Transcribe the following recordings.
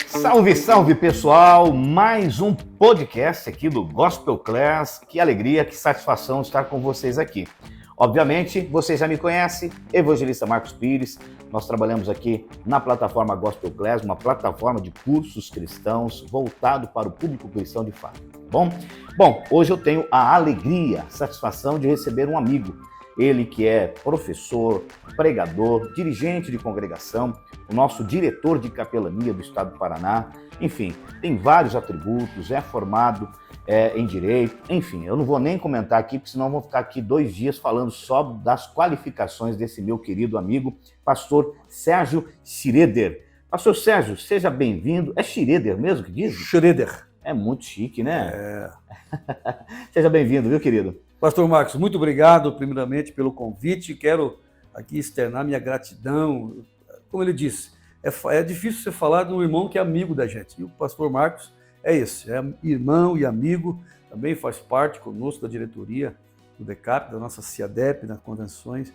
Salve, salve pessoal! Mais um podcast aqui do Gospel Class. Que alegria, que satisfação estar com vocês aqui. Obviamente, vocês já me conhecem, Evangelista Marcos Pires. Nós trabalhamos aqui na plataforma Gospel Class, uma plataforma de cursos cristãos voltado para o público cristão de fato. Bom, hoje eu tenho a alegria, a satisfação de receber um amigo. Ele que é professor, pregador, dirigente de congregação, o nosso diretor de capelania do estado do Paraná, enfim, tem vários atributos, é formado em direito, enfim, eu não vou nem comentar aqui, porque senão eu vou ficar aqui 2 dias falando só das qualificações desse meu querido amigo, pastor Sérgio Schroeder. Pastor Sérgio, seja bem-vindo. É Schroeder mesmo que diz? Schroeder. É muito chique, né? Seja bem-vindo, viu, querido? Pastor Marcos, muito obrigado, primeiramente, pelo convite. Quero aqui externar minha gratidão. Como ele disse, é difícil você falar de um irmão que é amigo da gente. E o pastor Marcos é esse, é irmão e amigo, também faz parte conosco da diretoria do DECAP, da nossa CIADEP, das convenções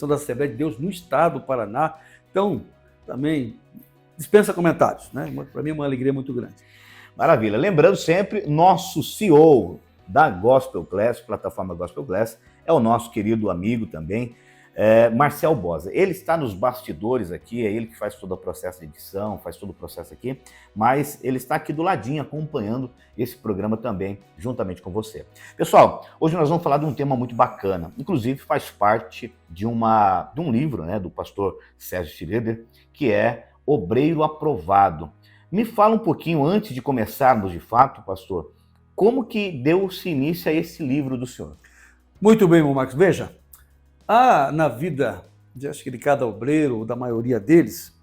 da Assembleia de Deus no estado do Paraná. Então, também dispensa comentários, né? Para mim é uma alegria muito grande. Maravilha. Lembrando sempre, nosso CEO da Gospel Class, plataforma Gospel Class, é o nosso querido amigo também, Marcel Bosa. Ele está nos bastidores aqui, é ele que faz todo o processo de edição, faz todo o processo aqui, mas ele está aqui do ladinho acompanhando esse programa também, juntamente com você. Pessoal, hoje nós vamos falar de um tema muito bacana, inclusive faz parte de um livro, né, do pastor Sérgio Schroeder, que é Obreiro Aprovado. Me fala um pouquinho, antes de começarmos de fato, pastor, como que deu-se início a esse livro do senhor? Muito bem, irmão Marcos. Veja, há na vida, acho que de cada obreiro, ou da maioria deles,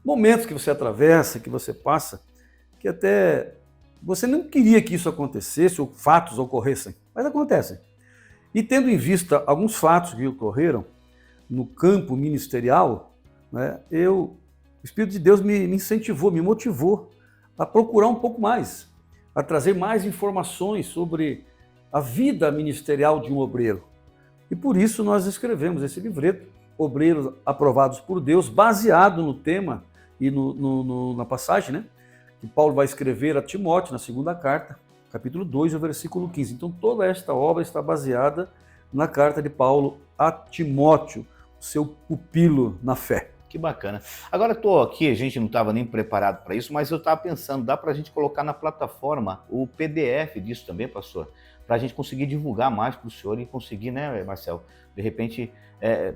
momentos que você atravessa, que você passa, que até você não queria que isso acontecesse, ou fatos ocorressem, mas acontecem. E tendo em vista alguns fatos que ocorreram no campo ministerial, né, o Espírito de Deus me incentivou, me motivou a procurar um pouco mais, a trazer mais informações sobre a vida ministerial de um obreiro. E por isso nós escrevemos esse livreto, Obreiros Aprovados por Deus, baseado no tema e na passagem, né, que Paulo vai escrever a Timóteo, na segunda carta, capítulo 2, versículo 15. Então toda esta obra está baseada na carta de Paulo a Timóteo, seu pupilo na fé. Que bacana. Agora estou aqui, a gente não estava nem preparado para isso, mas eu estava pensando, dá para a gente colocar na plataforma o PDF disso também, pastor, para a gente conseguir divulgar mais para o senhor e conseguir, né, Marcel, de repente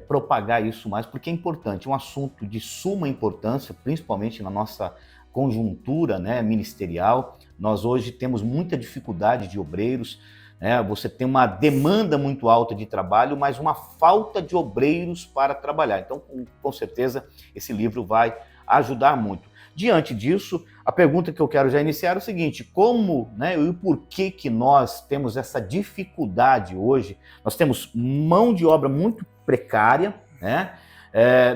propagar isso mais, porque é importante, é um assunto de suma importância, principalmente na nossa conjuntura, né, ministerial. Nós hoje temos muita dificuldade de obreiros, você tem uma demanda muito alta de trabalho, mas uma falta de obreiros para trabalhar. Então, com certeza, esse livro vai ajudar muito. Diante disso, a pergunta que eu quero já iniciar é o seguinte: como, né, e por que nós temos essa dificuldade hoje? Nós temos mão de obra muito precária, né?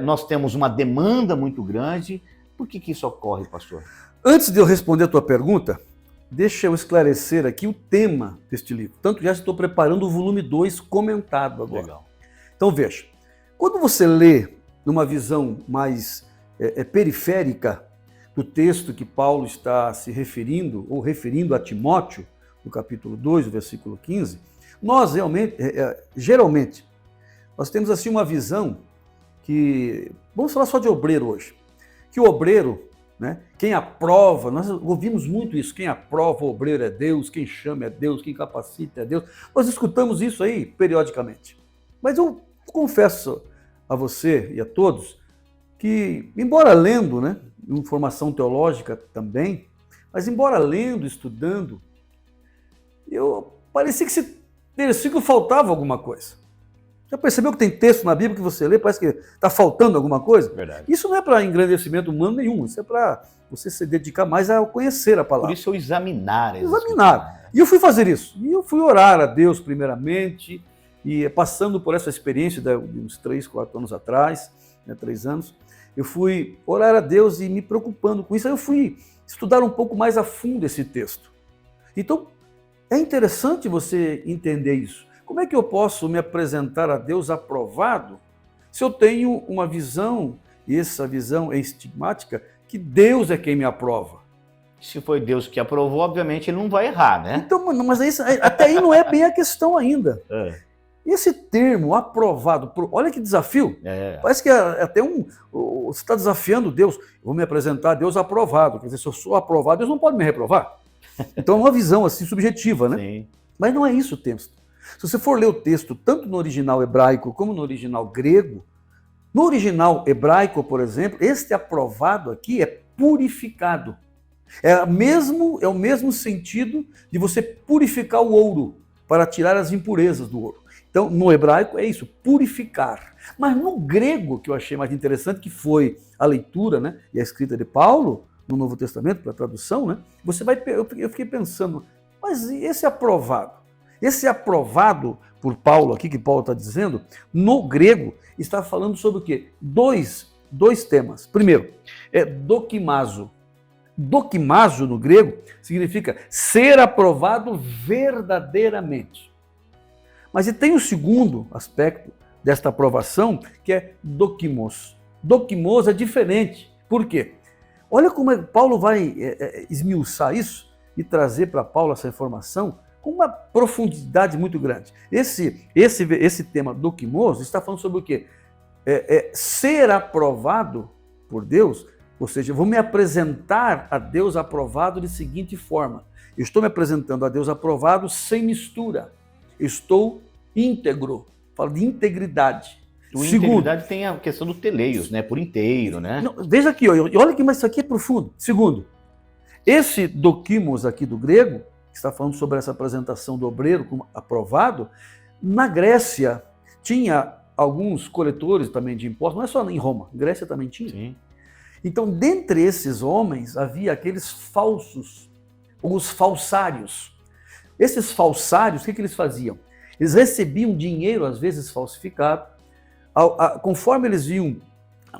Nós temos uma demanda muito grande. Por que isso ocorre, pastor? Antes de eu responder a tua pergunta, deixa eu esclarecer aqui o tema deste livro. Tanto já estou preparando o volume 2 comentado agora. Legal. Então veja, quando você lê numa visão mais periférica do texto que Paulo está se referindo, ou referindo a Timóteo, no capítulo 2, versículo 15, nós realmente, geralmente, nós temos assim uma visão que, vamos falar só de obreiro hoje, que o obreiro, né, quem aprova, nós ouvimos muito isso, quem aprova o obreiro é Deus, quem chama é Deus, quem capacita é Deus. Nós escutamos isso aí periodicamente. Mas eu confesso a você e a todos que, embora lendo, né, informação teológica também, mas embora lendo, estudando, parecia que esse versículo faltava alguma coisa. Já percebeu que tem texto na Bíblia que você lê, parece que está faltando alguma coisa? Verdade. Isso não é para engrandecimento humano nenhum, isso é para você se dedicar mais a conhecer a palavra. Por isso eu examinar. E eu fui fazer isso. E eu fui orar a Deus primeiramente, e passando por essa experiência de uns 3, 4 anos atrás, 3 anos, eu fui orar a Deus e me preocupando com isso. Aí eu fui estudar um pouco mais a fundo esse texto. Então, é interessante você entender isso. Como é que eu posso me apresentar a Deus aprovado se eu tenho uma visão, e essa visão é estigmática, que Deus é quem me aprova? Se foi Deus que aprovou, obviamente ele não vai errar, né? Então, mas até aí não é bem a questão ainda. É. Esse termo, aprovado, olha que desafio. Parece que é até você está desafiando Deus. Eu vou me apresentar a Deus aprovado. Quer dizer, se eu sou aprovado, Deus não pode me reprovar. Então é uma visão assim subjetiva, né? Sim. Mas não é isso o texto. Se você for ler o texto, tanto no original hebraico como no original grego, no original hebraico, por exemplo, este aprovado aqui é purificado. É o mesmo sentido de você purificar o ouro para tirar as impurezas do ouro. Então, no hebraico é isso, purificar. Mas no grego, que eu achei mais interessante, que foi a leitura, né, e a escrita de Paulo no Novo Testamento, para a tradução, né, eu fiquei pensando, mas esse aprovado? Esse aprovado por Paulo aqui, que Paulo está dizendo, no grego, está falando sobre o quê? Dois temas. Primeiro, é dokimazo. Dokimazo, no grego, significa ser aprovado verdadeiramente. Mas e tem o segundo aspecto desta aprovação, que é dokimos. Dokimos é diferente. Por quê? Olha como Paulo vai esmiuçar isso e trazer para Paulo essa informação com uma profundidade muito grande. Esse tema dokimos está falando sobre o quê? Ser aprovado por Deus, ou seja, eu vou me apresentar a Deus aprovado de seguinte forma. Eu estou me apresentando a Deus aprovado sem mistura. Eu estou íntegro. Falo de integridade. Integridade tem a questão do teleios, né? Por inteiro, né? Não, veja aqui, olha que mas isso aqui é profundo. Segundo, esse dokimos aqui do grego, que está falando sobre essa apresentação do obreiro como aprovado, na Grécia tinha alguns coletores também de impostos, não é só em Roma, Grécia também tinha. Sim. Então, dentre esses homens, havia aqueles falsos, os falsários. Esses falsários, o que eles faziam? Eles recebiam dinheiro, às vezes falsificado. Conforme eles viam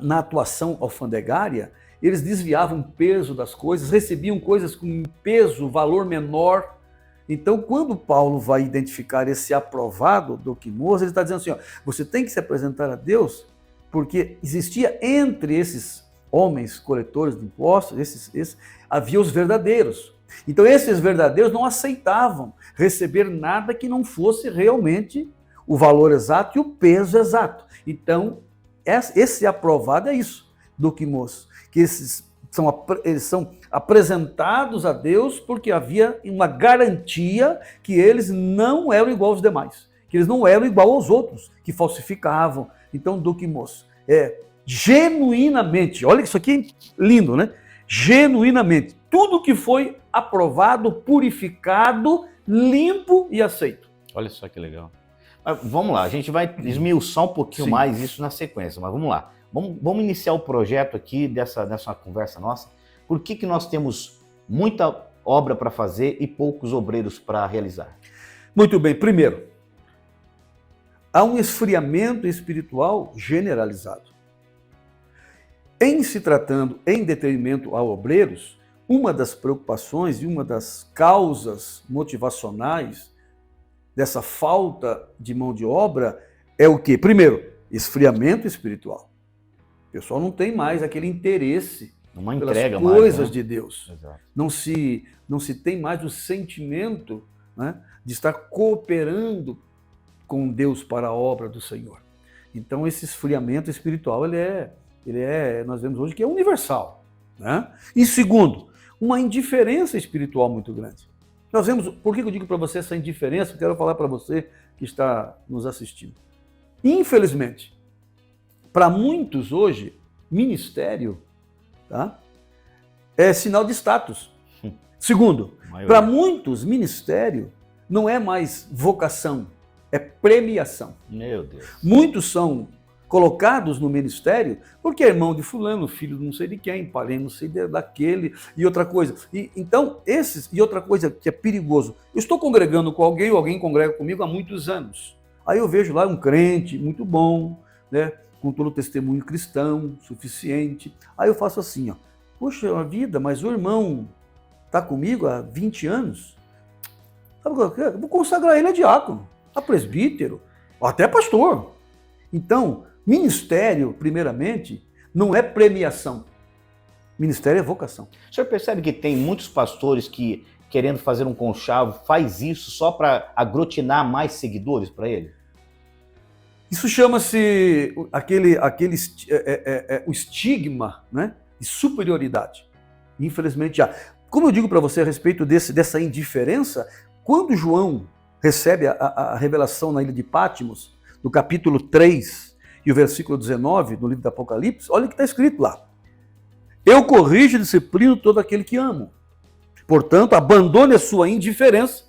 na atuação alfandegária, eles desviavam o peso das coisas, recebiam coisas com peso, valor menor. Então, quando Paulo vai identificar esse aprovado dokimos, ele está dizendo assim, ó, você tem que se apresentar a Deus, porque existia entre esses homens coletores de impostos, havia os verdadeiros. Então esses verdadeiros não aceitavam receber nada que não fosse realmente o valor exato e o peso exato. Então esse aprovado é isso, dokimos, que eles são apresentados a Deus porque havia uma garantia que eles não eram igual aos demais, que eles não eram igual aos outros, que falsificavam. Então dokimos genuinamente, olha isso aqui é lindo, né? Genuinamente, tudo que foi aprovado, purificado, limpo e aceito. Olha só que legal. Mas vamos lá, a gente vai esmiuçar um pouquinho mais isso na sequência, mas vamos lá. Vamos iniciar o projeto aqui dessa conversa nossa. Por que nós temos muita obra para fazer e poucos obreiros para realizar? Muito bem, primeiro, há um esfriamento espiritual generalizado. Em se tratando em detrimento a obreiros, uma das preocupações e uma das causas motivacionais dessa falta de mão de obra é o quê? Primeiro, esfriamento espiritual. O pessoal não tem mais aquele interesse pelas coisas mais, né? De Deus. Exato. Não se tem mais o sentimento, né, de estar cooperando com Deus para a obra do Senhor. Então esse esfriamento espiritual, nós vemos hoje que é universal, né? E segundo, uma indiferença espiritual muito grande. Nós vemos, por que eu digo para você essa indiferença? Eu quero falar para você que está nos assistindo. Infelizmente, para muitos hoje, ministério, tá, é sinal de status. Segundo, para muitos, ministério não é mais vocação, é premiação. Meu Deus. Muitos são colocados no ministério porque é irmão de fulano, filho de não sei de quem, parente não sei daquele, e outra coisa. E outra coisa que é perigoso, eu estou congregando com alguém, ou alguém congrega comigo há muitos anos. Aí eu vejo lá um crente muito bom, né, com todo o testemunho cristão, suficiente. Aí eu faço assim, ó, poxa vida, mas o irmão está comigo há 20 anos, sabe o que eu vou consagrar ele a diácono, a presbítero, ou até pastor. Então, Ministério, primeiramente, não é premiação. Ministério é vocação. O senhor percebe que tem muitos pastores que, querendo fazer um conchavo, faz isso só para aglutinar mais seguidores para ele? Isso chama-se o estigma, né, de superioridade. Infelizmente já. Como eu digo para você a respeito dessa indiferença, quando João recebe a revelação na ilha de Patmos, no capítulo 3 e o versículo 19 do livro do Apocalipse, olha o que está escrito lá. Eu corrijo e disciplino todo aquele que amo. Portanto, abandone a sua indiferença,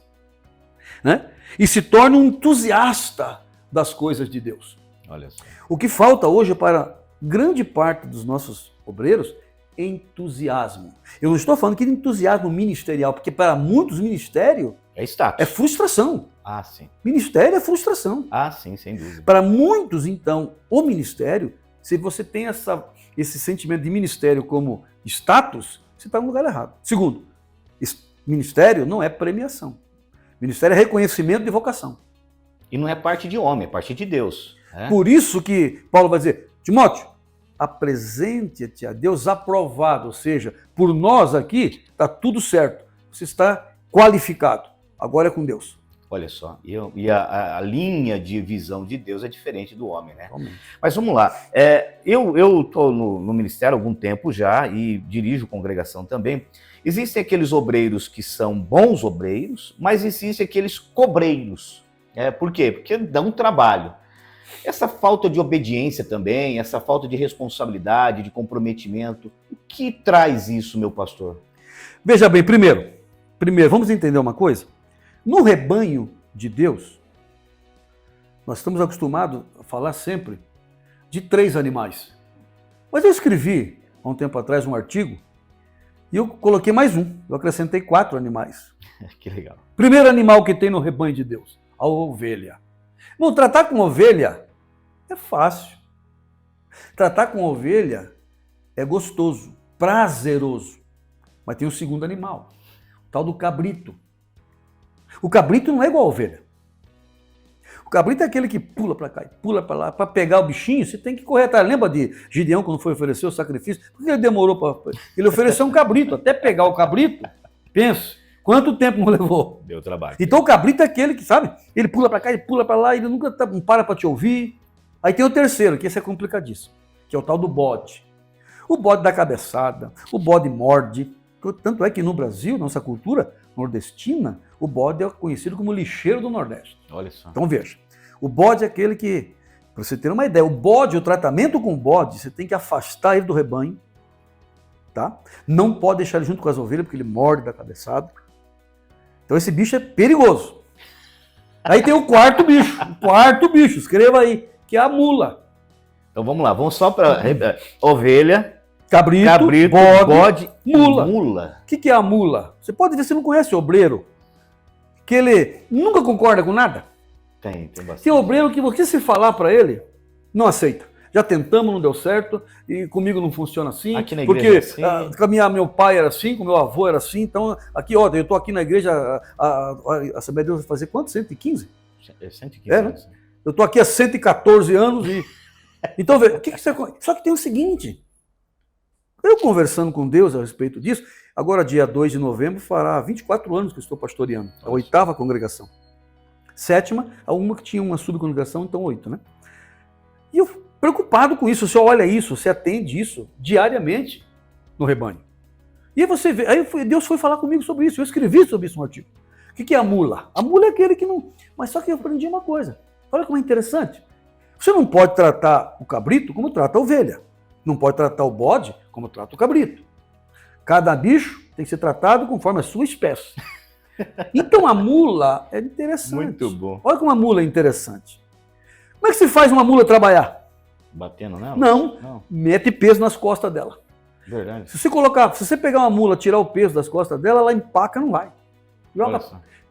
né, e se torne um entusiasta das coisas de Deus. Olha só. O que falta hoje para grande parte dos nossos obreiros é entusiasmo. Eu não estou falando que de entusiasmo ministerial, porque para muitos ministério É status. é frustração. Ah, sim. Ministério é frustração. Ah, sim, sem dúvida. Para muitos, então, o ministério, se você tem esse sentimento de ministério como status, você está no lugar errado. Segundo, ministério não é premiação. Ministério é reconhecimento de vocação. E não é parte de homem, é parte de Deus. Né? Por isso que Paulo vai dizer, Timóteo, apresente-te a Deus aprovado, ou seja, por nós aqui está tudo certo, você está qualificado, agora é com Deus. Olha só, e a linha de visão de Deus é diferente do homem, né? Realmente. Mas vamos lá, eu estou no ministério há algum tempo já e dirijo congregação também. Existem aqueles obreiros que são bons obreiros, mas existem aqueles cobreiros. Por quê? Porque dão trabalho. Essa falta de obediência também, essa falta de responsabilidade, de comprometimento, o que traz isso, meu pastor? Veja bem, primeiro, vamos entender uma coisa. No rebanho de Deus, nós estamos acostumados a falar sempre de 3 animais. Mas eu escrevi, há um tempo atrás, um artigo, e eu coloquei mais um, eu acrescentei 4 animais. Que legal. Primeiro animal que tem no rebanho de Deus, a ovelha. Bom, tratar com ovelha é fácil. Tratar com ovelha é gostoso, prazeroso. Mas tem o segundo animal, o tal do cabrito. O cabrito não é igual a ovelha. O cabrito é aquele que pula para cá e pula para lá. Para pegar o bichinho, você tem que correr atrás. Lembra de Gideão quando foi oferecer o sacrifício? Por que ele demorou para... Ele ofereceu um cabrito. Até pegar o cabrito, pense, quanto tempo não levou? Deu trabalho. Então o cabrito é aquele que, sabe, ele pula para cá e pula para lá, ele nunca para te ouvir. Aí tem o terceiro, que esse é complicadíssimo, que é o tal do bode. O bode dá cabeçada, o bode morde. Tanto é que no Brasil, nossa cultura nordestina, o bode é conhecido como lixeiro do Nordeste. Olha só. Então veja, o bode é aquele que, para você ter uma ideia, o tratamento com o bode, você tem que afastar ele do rebanho, tá? Não pode deixar ele junto com as ovelhas, porque ele morde da cabeçada. Então esse bicho é perigoso. Aí tem o quarto bicho, escreva aí, que é a mula. Então vamos lá, vamos só para ovelha, Cabrito, bode, mula. mula. O que é a mula? Você pode ver, você não conhece o obreiro, que ele nunca concorda com nada. Tem bastante. Tem obreiro que você se falar para ele, não aceita. Já tentamos, não deu certo, e comigo não funciona assim. Aqui na porque igreja é assim. Com meu pai era assim, com meu avô era assim, então aqui, ó, eu estou aqui na igreja, a Assembleia de Deus vai fazer quanto? 115? É 115 né? anos. Eu estou aqui há 114 anos e... Então, vê, o que você... Só que tem o seguinte, eu conversando com Deus a respeito disso, agora dia 2 de novembro fará 24 anos que eu estou pastoreando, a 8ª congregação. 7ª, a uma que tinha uma subcongregação, então 8, né? E eu preocupado com isso, você olha isso, você atende isso diariamente no rebanho. E aí você vê, Deus foi falar comigo sobre isso, eu escrevi sobre isso no artigo. O que é a mula? A mula é aquele que não... Mas só que eu aprendi uma coisa, olha como é interessante. Você não pode tratar o cabrito como trata a ovelha. Não pode tratar o bode como trata o cabrito. Cada bicho tem que ser tratado conforme a sua espécie. Então a mula é interessante. Muito bom. Olha como a mula é interessante. Como é que se faz uma mula trabalhar? Batendo nela? Não. Mete peso nas costas dela. Verdade. Se você pegar uma mula, tirar o peso das costas dela, ela empaca, não vai.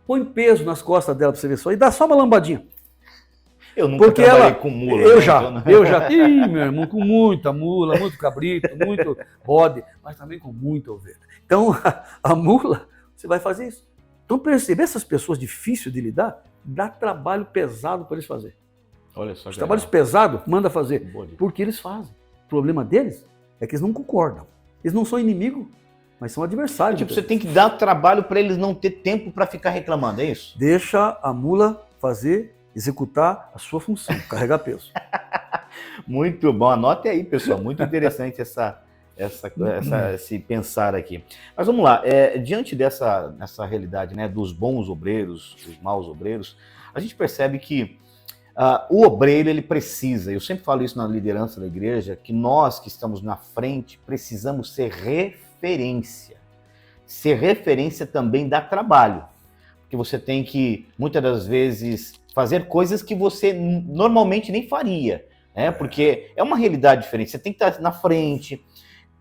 Põe peso nas costas dela para você ver só e dá só uma lambadinha. Eu nunca trabalhei com mula. Eu já. Ih, meu irmão, com muita mula, muito cabrito, muito bode, mas também com muita ovelha. Então, a mula, você vai fazer isso. Então, perceber essas pessoas difíceis de lidar, dá trabalho pesado para eles fazerem. Olha só Os que trabalhos legal. pesados, manda fazer. Boa dica. Porque eles fazem. O problema deles é que eles não concordam. Eles não são inimigos, mas são adversários. Tipo, você tem que dar trabalho para eles não ter tempo para ficar reclamando, é isso? Deixa a mula fazer, executar a sua função, carregar peso. Muito bom, anote aí, pessoal. Muito interessante esse pensar aqui. Mas vamos lá, diante dessa realidade, né, dos bons obreiros, dos maus obreiros, a gente percebe que o obreiro, ele precisa, eu sempre falo isso na liderança da igreja, que nós que estamos na frente precisamos ser referência. Ser referência também dá trabalho, porque você tem que, muitas das vezes, fazer coisas que você normalmente nem faria, né? Porque é uma realidade diferente, você tem que estar na frente.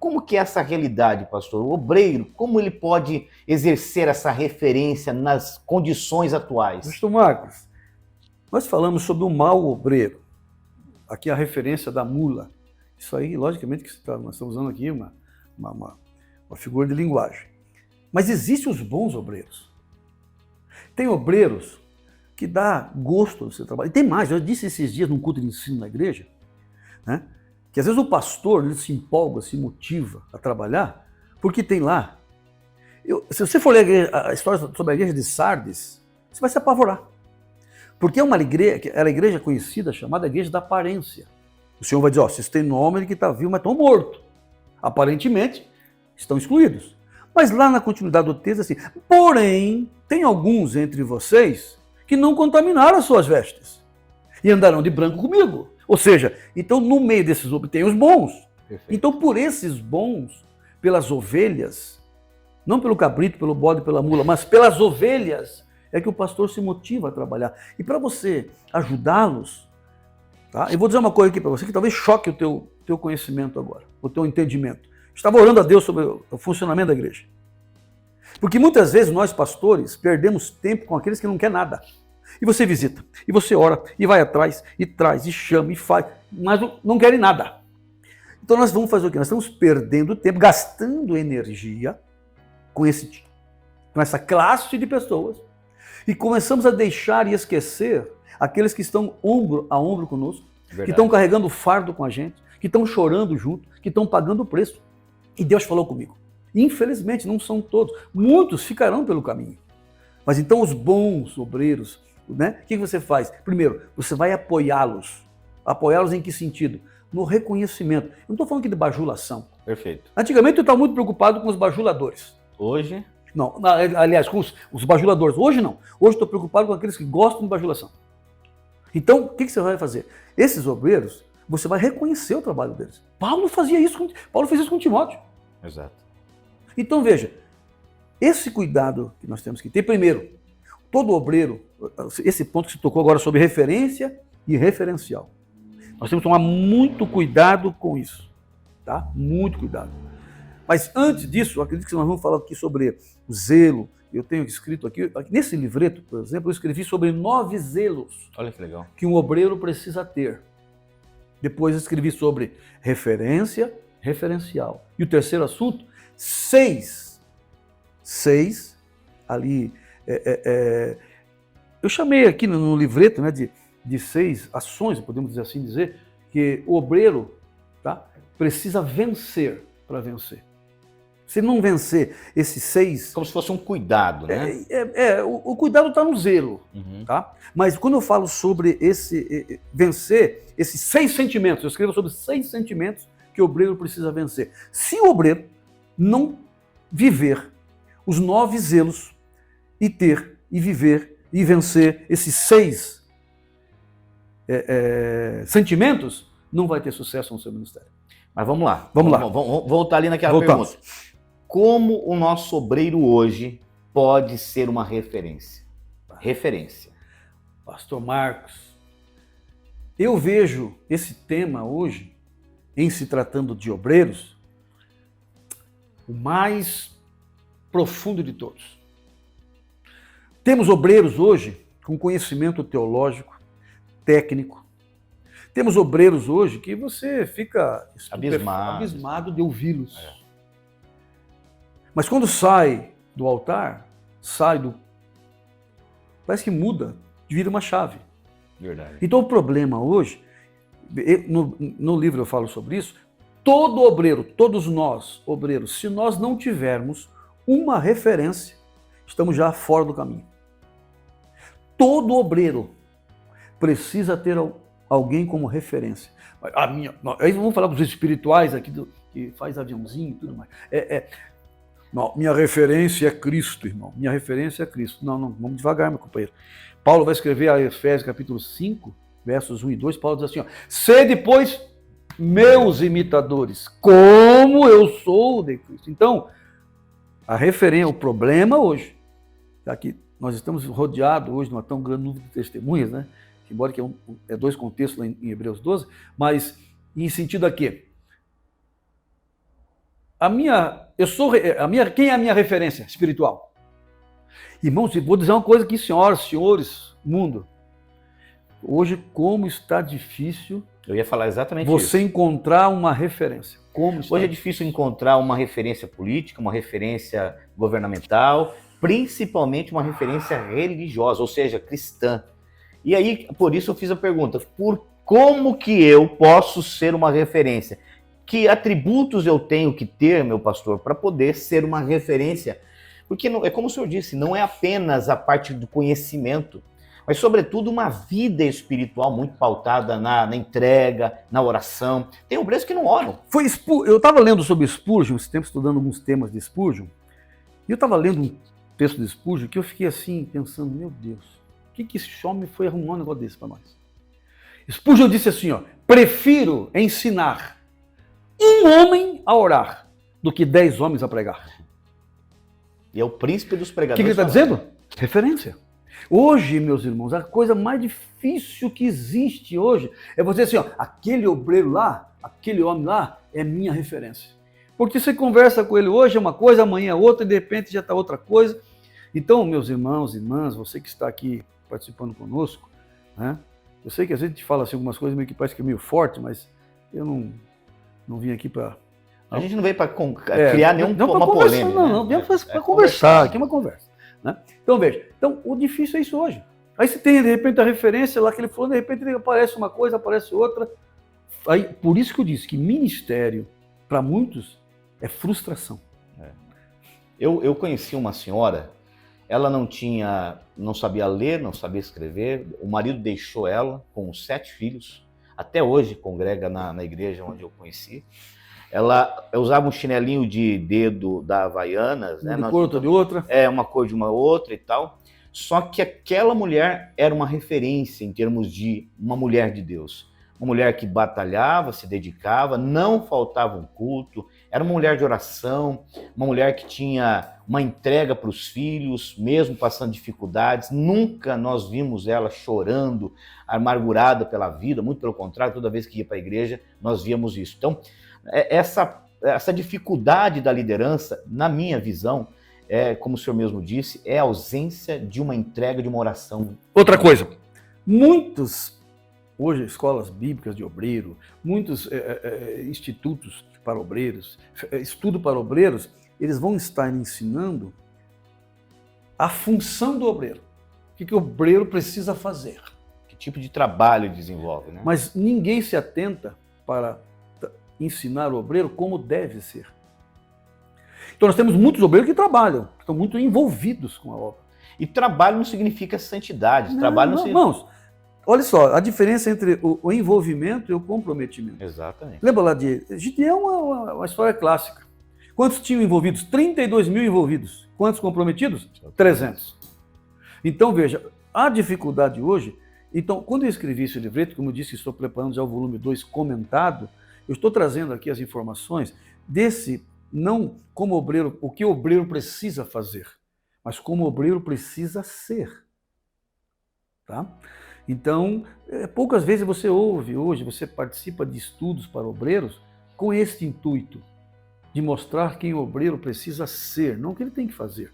Como que é essa realidade, pastor? O obreiro, como ele pode exercer essa referência nas condições atuais? Pastor Marcos, nós falamos sobre o mau obreiro. Aqui a referência da mula. Isso aí, logicamente, que nós estamos usando aqui uma figura de linguagem. Mas existem os bons obreiros. Tem obreiros que dá gosto do seu trabalho. E tem mais, eu disse esses dias num culto de ensino na igreja, né, que às vezes o pastor ele se empolga, se motiva a trabalhar, porque tem lá. Se você for ler a história sobre a igreja de Sardes, você vai se apavorar. Porque era a igreja conhecida, chamada igreja da aparência. O Senhor vai dizer, vocês têm nome de que está vivo, mas estão mortos. Aparentemente, estão excluídos. Mas lá na continuidade do texto, assim, porém, tem alguns entre vocês que não contaminaram as suas vestes e andarão de branco comigo. Ou seja, então no meio desses tem os bons. Perfeito. Então por esses bons, pelas ovelhas, não pelo cabrito, pelo bode, pela mula, mas pelas ovelhas, é que o pastor se motiva a trabalhar. E para você ajudá-los, tá? Eu vou dizer uma coisa aqui para você que talvez choque o teu conhecimento agora, o teu entendimento. Estava orando a Deus sobre o funcionamento da igreja. Porque muitas vezes nós, pastores, perdemos tempo com aqueles que não querem nada. E você visita, e você ora, e vai atrás, e traz, e chama, e faz, mas não querem nada. Então nós vamos fazer o quê? Nós estamos perdendo tempo, gastando energia com essa classe de pessoas, e começamos a deixar e esquecer aqueles que estão ombro a ombro conosco, Verdade. que estão carregando o fardo com a gente, que estão chorando junto, que estão pagando o preço. E Deus falou comigo. Infelizmente, não são todos. Muitos ficarão pelo caminho. Mas então os bons obreiros, né? O que você faz? Primeiro, você vai apoiá-los. Apoiá-los em que sentido? No reconhecimento. Eu não estou falando aqui de bajulação. Perfeito. Antigamente eu estava muito preocupado com os bajuladores. Hoje? Não, aliás, com os bajuladores. Hoje não. Hoje estou preocupado com aqueles que gostam de bajulação. Então, o que você vai fazer? Esses obreiros, você vai reconhecer o trabalho deles. Paulo fez isso com Timóteo. Exato. Então, veja, esse cuidado que nós temos que ter, primeiro, todo obreiro, esse ponto que você tocou agora sobre referência e referencial. Nós temos que tomar muito cuidado com isso, tá? Muito cuidado. Mas antes disso, eu acredito que nós vamos falar aqui sobre o zelo. Eu tenho escrito aqui, nesse livreto, por exemplo, eu escrevi sobre 9 zelos. Olha que legal. Que um obreiro precisa ter. Depois eu escrevi sobre referência, referencial. E o terceiro assunto, 6 ali, eu chamei aqui no livreto, né, de 6 ações, podemos dizer assim, que o obreiro, tá, precisa vencer para vencer. Se não vencer esses 6... Como se fosse um cuidado, né? O cuidado está no zelo, tá? Mas quando eu falo sobre vencer esses 6 sentimentos, eu escrevo sobre 6 sentimentos que o obreiro precisa vencer. Se o obreiro não viver os 9 zelos e ter, e viver, e vencer esses 6 sentimentos, não vai ter sucesso no seu ministério. Mas vamos lá. Vamos lá. Vamos voltar ali naquela Voltamos. pergunta. Como o nosso obreiro hoje pode ser uma referência? Referência. Pastor Marcos, eu vejo esse tema hoje, em se tratando de obreiros, o mais profundo de todos. Temos obreiros hoje com conhecimento teológico, técnico. Temos obreiros hoje que você fica abismado de ouvi-los. Mas quando sai do altar, parece que muda, vira uma chave. Verdade. Então o problema hoje, no livro eu falo sobre isso, todo obreiro, todos nós, obreiros, se nós não tivermos uma referência, estamos já fora do caminho. Todo obreiro precisa ter alguém como referência. Aí vamos falar dos espirituais aqui, que faz aviãozinho e tudo mais. Não, minha referência é Cristo, irmão. Minha referência é Cristo. Não, vamos devagar, meu companheiro. Paulo vai escrever a Efésios capítulo 5, versos 1 e 2, Paulo diz assim, ó, sede, pois, meus imitadores, como eu sou de Cristo. Então, a referência, o problema hoje, tá aqui, nós estamos rodeados hoje de uma tão grande número de testemunhas, né? Embora que é dois contextos lá em Hebreus 12, mas em sentido aqui, quem é a minha referência espiritual? Irmãos, vou dizer uma coisa aqui, senhores, mundo. Hoje, como está difícil... Eu ia falar exatamente você isso. encontrar uma referência. Hoje é difícil encontrar uma referência política, uma referência governamental, principalmente uma referência religiosa, ou seja, cristã. E aí, por isso eu fiz a pergunta, como que eu posso ser uma referência? Que atributos eu tenho que ter, meu pastor, para poder ser uma referência? Porque é como o senhor disse, não é apenas a parte do conhecimento, mas sobretudo uma vida espiritual muito pautada na entrega, na oração. Tem obreiros que não oram. Eu estava lendo sobre Spurgeon, esse tempo estudando alguns temas de Spurgeon, e eu estava lendo um texto de Spurgeon que eu fiquei assim, pensando, meu Deus, o que esse homem foi arrumar um negócio desse para nós? Spurgeon disse assim, ó, prefiro ensinar um homem a orar do que 10 homens a pregar. E é o príncipe dos O pregadores. que ele está dizendo? Referência. Hoje, meus irmãos, a coisa mais difícil que existe hoje é você dizer assim, ó, aquele obreiro lá, aquele homem lá é minha referência. Porque você conversa com ele hoje é uma coisa, amanhã é outra, e de repente já está outra coisa. Então, meus irmãos e irmãs, você que está aqui participando conosco, né? Eu sei que às vezes a gente fala assim, algumas coisas meio que parece que é meio forte, mas eu não vim aqui para... A gente não veio para criar nenhuma polêmica. Não, viemos para conversar, aqui é uma conversa. Né? Então, veja, o difícil é isso hoje. Aí você tem, de repente, a referência lá que ele falou, de repente aparece uma coisa, aparece outra. Aí, por isso que eu disse que ministério, para muitos, é frustração. Eu conheci uma senhora, ela não sabia ler, não sabia escrever, o marido deixou ela com 7 filhos, até hoje congrega na igreja onde eu conheci. Ela usava um chinelinho de dedo da Havaianas, né? Uma cor, outra de outra. Uma cor de uma outra e tal. Só que aquela mulher era uma referência em termos de uma mulher de Deus. Uma mulher que batalhava, se dedicava, não faltava um culto, era uma mulher de oração, uma mulher que tinha uma entrega para os filhos, mesmo passando dificuldades. Nunca nós vimos ela chorando, amargurada pela vida, muito pelo contrário, toda vez que ia para a igreja, nós víamos isso. Então, essa dificuldade da liderança, na minha visão, como o senhor mesmo disse, é a ausência de uma entrega, de uma oração. Outra coisa, muitos, hoje, escolas bíblicas de obreiro, muitos institutos para obreiros, estudo para obreiros, eles vão estar ensinando a função do obreiro. O que o obreiro precisa fazer. Que tipo de trabalho desenvolve, né? Mas ninguém se atenta para ensinar o obreiro como deve ser. Então nós temos muitos obreiros que trabalham, que estão muito envolvidos com a obra. E trabalho não significa santidade. Irmãos, olha só, a diferença entre o envolvimento e o comprometimento. Exatamente. Lembra lá de Gideão, uma história clássica. Quantos tinham envolvidos? 32 mil envolvidos. Quantos comprometidos? 300. Então veja, a dificuldade hoje... Então, quando eu escrevi esse livreto, como eu disse, estou preparando já o volume 2 comentado, eu estou trazendo aqui as informações desse, não como obreiro, o que o obreiro precisa fazer, mas como o obreiro precisa ser. Tá? Então, poucas vezes você ouve hoje, você participa de estudos para obreiros com este intuito, de mostrar quem o obreiro precisa ser, não o que ele tem que fazer.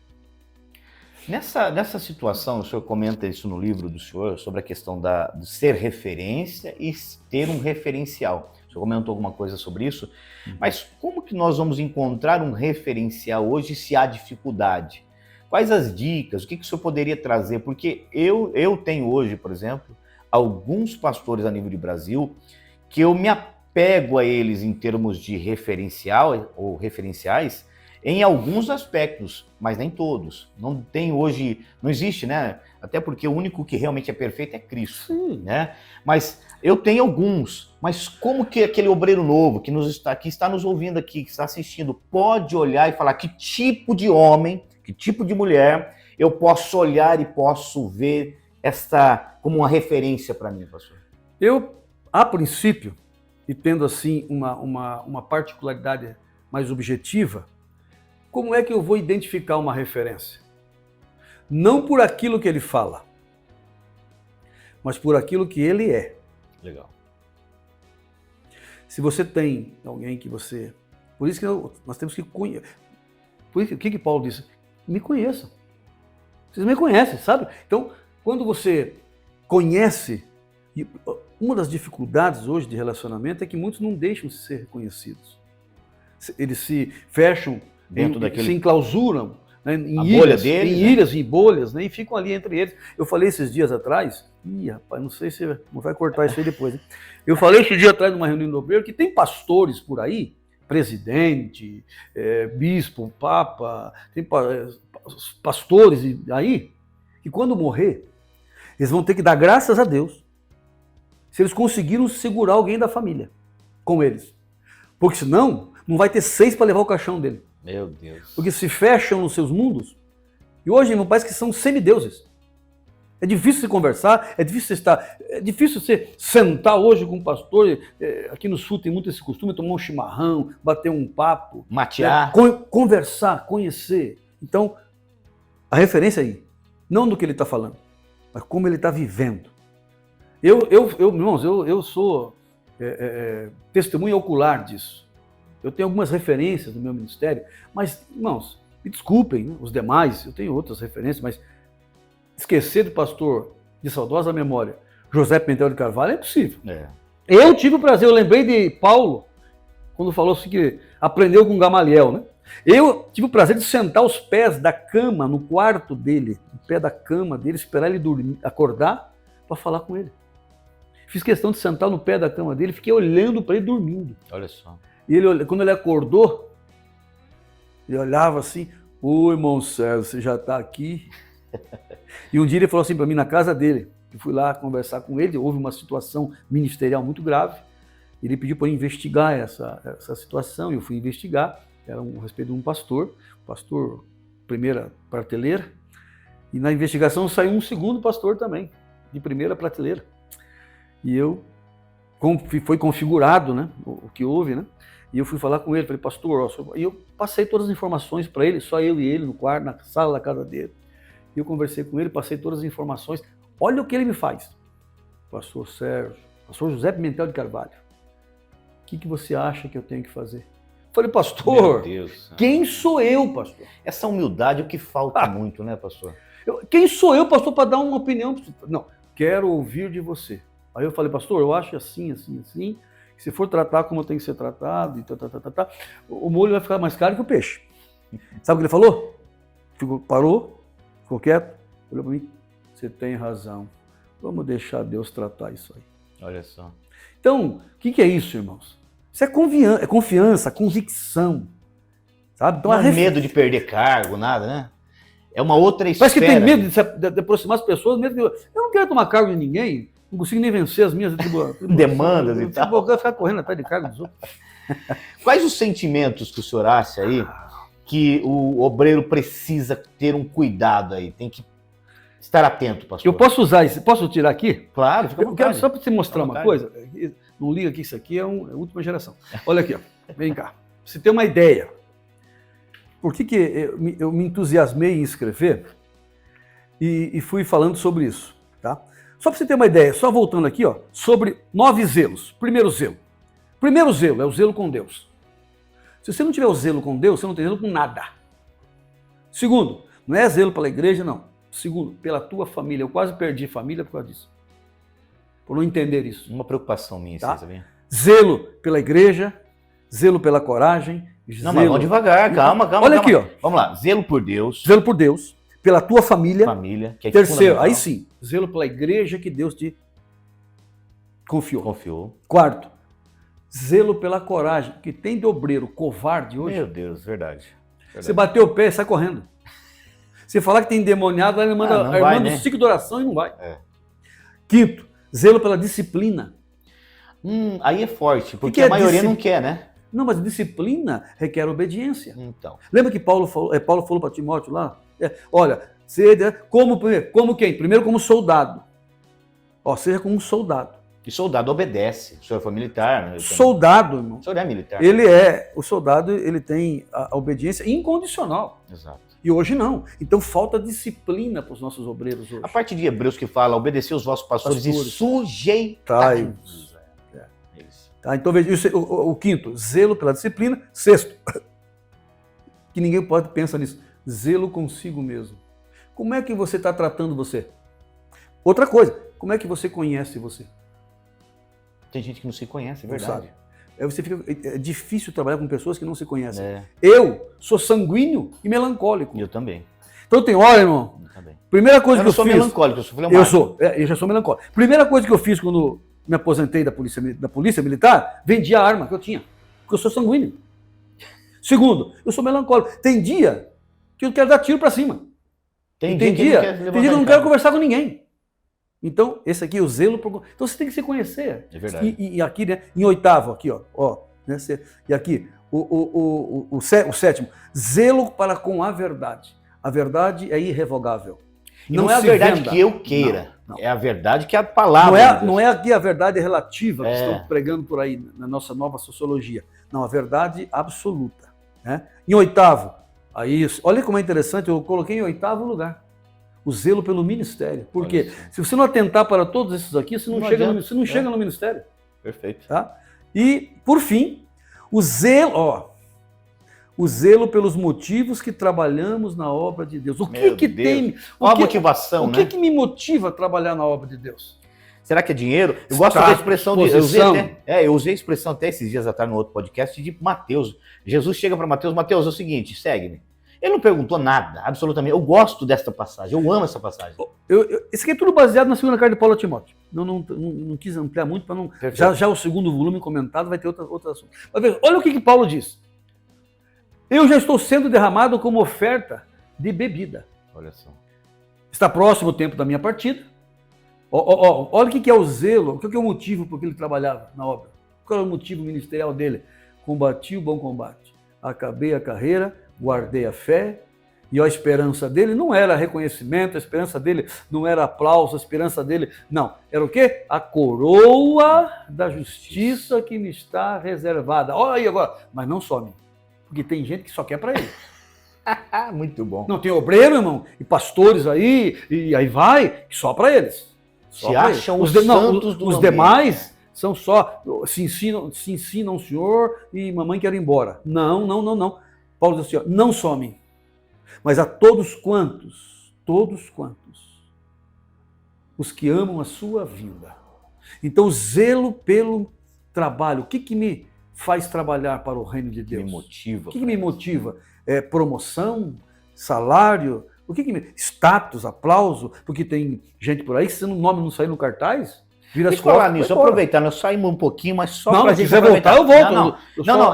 Nessa situação, o senhor comenta isso no livro do senhor, sobre a questão de ser referência e ter um referencial. O senhor comentou alguma coisa sobre isso, mas como que nós vamos encontrar um referencial hoje se há dificuldade? Quais as dicas? O que o senhor poderia trazer? Porque eu tenho hoje, por exemplo, alguns pastores a nível de Brasil que eu me apego a eles em termos de referencial ou referenciais em alguns aspectos, mas nem todos. Não tem hoje, não existe, né? Até porque o único que realmente é perfeito é Cristo, né? Mas eu tenho alguns, mas como que aquele obreiro novo que está nos ouvindo aqui, que está assistindo, pode olhar e falar que tipo de homem, que tipo de mulher eu posso olhar e posso ver esta como uma referência para mim, pastor? Eu, a princípio, e tendo assim uma particularidade mais objetiva, como é que eu vou identificar uma referência? Não por aquilo que ele fala, mas por aquilo que ele é. Legal. Se você tem alguém que você... Por isso que nós temos que conhecer. Por isso, o que Paulo disse? Me conheçam. Vocês me conhecem, sabe? Então, quando você conhece... Uma das dificuldades hoje de relacionamento é que muitos não deixam de ser reconhecidos. Eles se fecham, dentro daquele... se enclausuram, né, em bolha deles, em ilhas e bolhas, né, e ficam ali entre eles. Eu falei esses dias atrás, rapaz, não sei se não vai cortar isso aí depois, hein? Eu falei esses dias atrás numa reunião do obreiro que tem pastores por aí, presidente, bispo, papa, tem pastores aí, que quando morrer, eles vão ter que dar graças a Deus se eles conseguiram segurar alguém da família com eles. Porque senão, não vai ter 6 para levar o caixão dele. Meu Deus. Porque se fecham nos seus mundos. E hoje, irmão, parece que são semideuses. É difícil se conversar, é difícil você sentar hoje com um pastor. Aqui no sul tem muito esse costume, tomar um chimarrão, bater um papo. Matear. Conversar, conhecer. Então, a referência aí, não do que ele está falando, mas como ele está vivendo. Irmãos, eu sou testemunha ocular disso. Eu tenho algumas referências no meu ministério, mas, irmãos, me desculpem, né, os demais, eu tenho outras referências, mas esquecer do pastor de saudosa memória, José Pimentel de Carvalho, é impossível. Eu tive o prazer, eu lembrei de Paulo, quando falou assim que aprendeu com Gamaliel, né? Eu tive o prazer de sentar aos pés da cama, no quarto dele, no pé da cama dele, esperar ele dormir, acordar, para falar com ele. Fiz questão de sentar no pé da cama dele, fiquei olhando para ele dormindo. Olha só. E ele, quando ele acordou, ele olhava assim, oi, irmão Sérgio, você já está aqui? E um dia ele falou assim para mim, na casa dele, eu fui lá conversar com ele, houve uma situação ministerial muito grave, ele pediu para eu investigar essa situação, e eu fui investigar, era a respeito de um pastor primeira prateleira, e na investigação saiu um segundo pastor também, de primeira prateleira. E foi configurado, né, o que houve, né? E eu fui falar com ele, falei, pastor, e eu passei todas as informações para ele, só eu e ele no quarto, na sala da casa dele. E eu conversei com ele, passei todas as informações. Olha o que ele me faz. Pastor Sérgio, pastor José Pimentel de Carvalho, o que você acha que eu tenho que fazer? Eu falei, pastor, quem sou eu, pastor? Essa humildade é o que falta muito, né, pastor? Quem sou eu, pastor, para dar uma opinião? Não, quero ouvir de você. Aí eu falei, pastor, eu acho assim, assim, assim, que se for tratar como tem que ser tratado, e o molho vai ficar mais caro que o peixe. Sabe o que ele falou? Parou, ficou quieto, olhou para mim, você tem razão, vamos deixar Deus tratar isso aí. Olha só. Então, o que é isso, irmãos? Isso é confiança, convicção, sabe? Então, não é medo de perder cargo, nada, né? É uma outra esfera. Parece que tem medo de aproximar as pessoas, medo de... Eu não quero tomar cargo de ninguém, não consigo nem vencer as minhas demandas e tal. Vou ficar correndo atrás de cargo dos outros. Quais os sentimentos que o senhor acha aí que o obreiro precisa ter um cuidado aí? Tem que estar atento, pastor. Eu posso usar isso? Posso tirar aqui? Claro, fica à vontade. Eu quero só para te mostrar uma coisa. Não liga que isso aqui é a última geração. Olha aqui, ó. Vem cá. Pra você ter uma ideia. Por que eu me entusiasmei em escrever e fui falando sobre isso, tá? Só para você ter uma ideia, só voltando aqui, ó, sobre 9 zelos. Primeiro zelo. Primeiro zelo é o zelo com Deus. Se você não tiver o zelo com Deus, você não tem zelo com nada. Segundo, não é zelo pela igreja, não. Segundo, pela tua família. Eu quase perdi família por causa disso. Por não entender isso. Uma preocupação minha, tá? Sabia? Zelo pela igreja, zelo pela coragem. Não, mas vamos devagar, calma. Olha aqui, ó. Vamos lá, zelo por Deus. Zelo por Deus. Pela tua família. Que é terceiro, aí sim, zelo pela igreja que Deus te Confiou. Quarto, zelo pela coragem, que tem de obreiro covarde hoje. Meu Deus, verdade. Você bateu o pé e sai correndo. Você falar que tem endemoniado, ele manda a irmã do ciclo de oração e não vai. Quinto, zelo pela disciplina. Aí é forte, porque a maioria não quer, né? Não, mas disciplina requer obediência. Então. Lembra que Paulo falou para Timóteo lá? Olha, como quem? Primeiro como soldado. Seja como um soldado. E soldado obedece. O senhor foi militar, né? Soldado, irmão. O senhor é militar. O soldado, ele tem a obediência incondicional. Exato. E hoje não. Então falta disciplina para os nossos obreiros hoje. A parte de Hebreus que fala, obedecer os vossos pastores. E sujeitai-vos. Tá, então veja, isso, o quinto, zelo pela disciplina. Sexto, que ninguém pode pensar nisso, zelo consigo mesmo. Como é que você está tratando você? Outra coisa, como é que você conhece você? Tem gente que não se conhece, é verdade. É difícil trabalhar com pessoas que não se conhecem. É. Eu sou sanguíneo e melancólico. Eu também. Então tem hora, irmão. Eu também. Primeira coisa que eu fiz. Eu sou melancólico, eu sou fleumático. Eu já sou melancólico. Primeira coisa que eu fiz quando me aposentei da polícia militar, vendi a arma que eu tinha. Porque eu sou sanguíneo. Segundo, eu sou melancólico. Tem dia que eu quero dar tiro para cima. Tem dia que eu não quero conversar com ninguém. Então, esse aqui é o zelo. Então você tem que se conhecer. É verdade. E aqui, né, em oitavo, aqui, né, e aqui, o sétimo, zelo para com a verdade. A verdade é irrevogável. Não é a verdade que eu queira. Não. É a verdade que é a palavra. Não é aqui a verdade relativa que estão pregando por aí na nossa nova sociologia. Não, a verdade absoluta. Né? Em oitavo, olha como é interessante, eu coloquei em oitavo lugar. O zelo pelo ministério. Porque se você não atentar para todos esses aqui, você não chega no ministério. Perfeito. Tá? E, por fim, o zelo pelos motivos que trabalhamos na obra de Deus. Qual a motivação, né? O que me motiva a trabalhar na obra de Deus? Será que é dinheiro? Eu gosto da expressão eu usei a expressão até esses dias atrás no outro podcast de Mateus. Jesus chega para Mateus, é o seguinte, segue-me. Ele não perguntou nada, absolutamente. Eu gosto desta passagem, eu amo essa passagem. Isso aqui é tudo baseado na segunda carta de Paulo a Timóteo. Não quis ampliar muito para não. Já o segundo volume comentado vai ter outro assunto. Mas veja, olha o que Paulo diz. Eu já estou sendo derramado como oferta de bebida. Olha só. Está próximo o tempo da minha partida. Olha o que é o zelo, o que é o motivo por que ele trabalhava na obra. Qual é o motivo ministerial dele? Combati o bom combate, acabei a carreira, guardei a fé, e a esperança dele não era reconhecimento, a esperança dele não era aplauso, a esperança dele, não. Era o quê? A coroa da justiça que me está reservada. Olha aí agora, mas não some. Porque tem gente que só quer para ele. Muito bom. Não, tem obreiro, irmão, e pastores aí, e aí vai, só para eles. Se acham os santos do Os demais são só, se ensinam o senhor e mamãe quer ir embora. Não. Paulo diz assim, não somem, mas a todos quantos, os que amam a sua vinda. Então, zelo pelo trabalho. O que me faz trabalhar para o reino de Deus? Me motiva. O que me motiva? Promoção, salário, status, aplauso, porque tem gente por aí que se o nome não sair no cartaz, vira as costas. Falar nisso, aproveitando, nós saímos um pouquinho, mas só para a gente voltar, eu volto.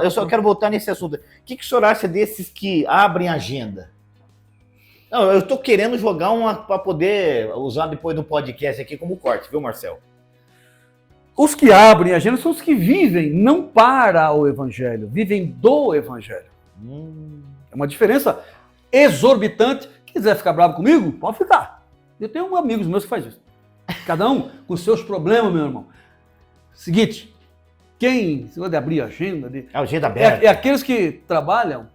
Eu só quero voltar nesse assunto. O que o senhor acha desses que abrem agenda? Não, eu estou querendo jogar uma para poder usar depois do podcast aqui como corte, viu, Marcel? Os que abrem agenda são os que vivem não para o evangelho, vivem do evangelho. É uma diferença exorbitante. Quiser ficar bravo comigo, pode ficar. Eu tenho amigos meus que fazem isso. Cada um com seus problemas, meu irmão. Seguinte, se você abrir agenda... Agenda aberta. É aqueles que trabalham,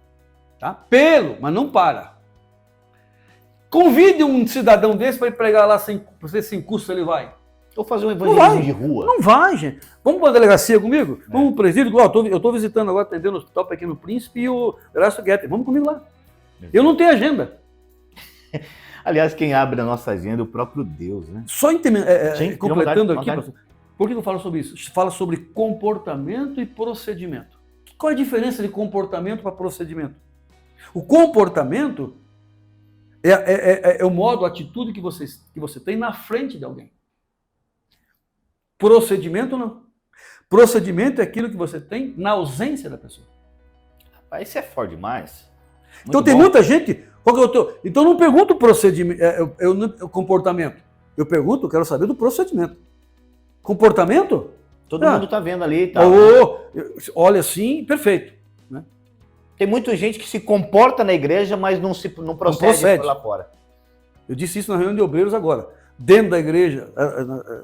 tá? Mas não para. Convide um cidadão desse para ir pregar lá sem custo, ele vai. Ou fazer um evangelismo de rua. Não vai, gente. Vamos para a delegacia comigo? Vamos para o presídio? Eu estou visitando agora, atendendo o Hospital Pequeno Príncipe e o Horácio Guedes. Vamos comigo lá. Eu não tenho agenda. Aliás, quem abre a nossa agenda é o próprio Deus, né? Só completando aqui, pastor, por que eu falo sobre isso? Fala sobre comportamento e procedimento. Qual é a diferença de comportamento para procedimento? O comportamento é o modo, a atitude que você tem na frente de alguém. Procedimento não. Procedimento é aquilo que você tem na ausência da pessoa. Aí você é forte demais. Então tem muita gente. Então eu não pergunto o procedimento, o comportamento. Eu pergunto, eu quero saber do procedimento. Comportamento? Todo mundo tá vendo ali e tal. Olha assim, perfeito. Né? Tem muita gente que se comporta na igreja, mas não procede lá fora. Eu disse isso na reunião de obreiros agora. Dentro da igreja,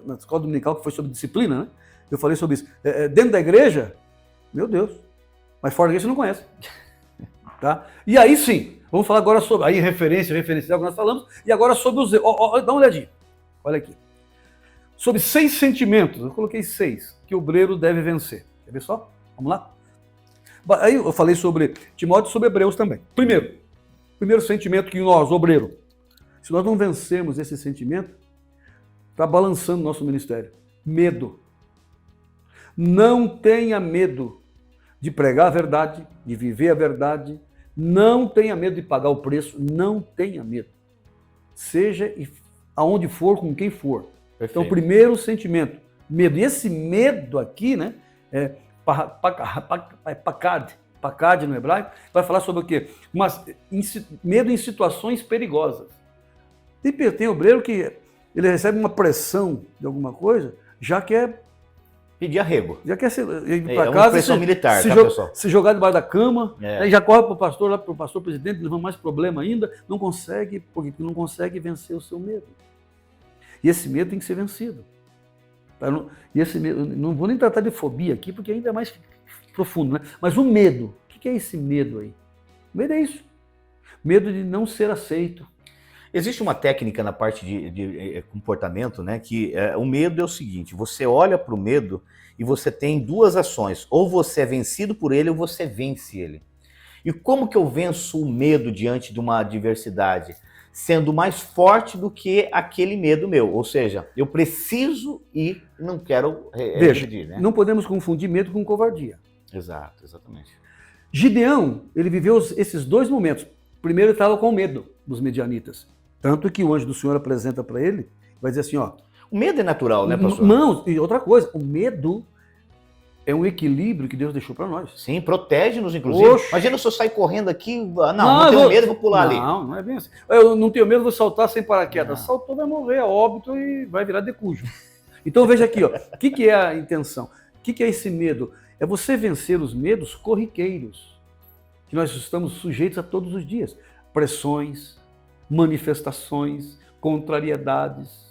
na escola dominical, que foi sobre disciplina, né? Eu falei sobre isso. Dentro da igreja, meu Deus, mas fora da igreja você não conhece. Tá? E aí sim, vamos falar agora sobre, aí referencial que nós falamos, e agora sobre os... dá uma olhadinha, olha aqui. Sobre 6 sentimentos, eu coloquei 6, que o obreiro deve vencer. Quer ver só? Vamos lá? Aí eu falei sobre Timóteo e sobre Hebreus também. Primeiro sentimento que nós, obreiro, se nós não vencermos esse sentimento, está balançando nosso ministério. Medo. Não tenha medo de pregar a verdade, de viver a verdade. Não tenha medo de pagar o preço. Não tenha medo. Seja aonde for, com quem for. Perfeito. Então, primeiro sentimento, medo. E esse medo aqui, né, pacad no hebraico, vai falar sobre o quê? Medo em situações perigosas. Tem obreiro que ele recebe uma pressão de alguma coisa, já quer pedir arrego. Já quer ir para casa, pressão militar, se jogar debaixo da cama, aí já corre para o pastor, lá para o pastor presidente, levando mais problema ainda, não consegue, porque não consegue vencer o seu medo. E esse medo tem que ser vencido. E esse medo, não vou nem tratar de fobia aqui, porque ainda é mais profundo, né? Mas o medo, o que é esse medo aí? O medo é isso. Medo de não ser aceito. Existe uma técnica na parte de comportamento, né? Que o medo é o seguinte: você olha para o medo e você tem 2 ações. Ou você é vencido por ele ou você vence ele. E como que eu venço o medo diante de uma adversidade? Sendo mais forte do que aquele medo meu. Ou seja, eu preciso e não quero regredir, né? Não podemos confundir medo com covardia. Exato, exatamente. Gideão, ele viveu esses 2 momentos. Primeiro ele estava com medo dos medianitas. Tanto que o anjo do Senhor apresenta para ele, vai dizer assim, ó... O medo é natural, né, pastor? Não, e outra coisa, o medo é um equilíbrio que Deus deixou para nós. Sim, protege-nos, inclusive. Oxe. Imagina se eu sair correndo aqui, não tenho medo, vou pular ali. Não é bem assim. Eu não tenho medo, vou saltar sem paraquedas. Saltou, vai morrer, é óbito e vai virar decúbito. Então veja aqui, ó, o que é a intenção? O que é esse medo? É você vencer os medos corriqueiros, que nós estamos sujeitos a todos os dias. Pressões, manifestações, contrariedades.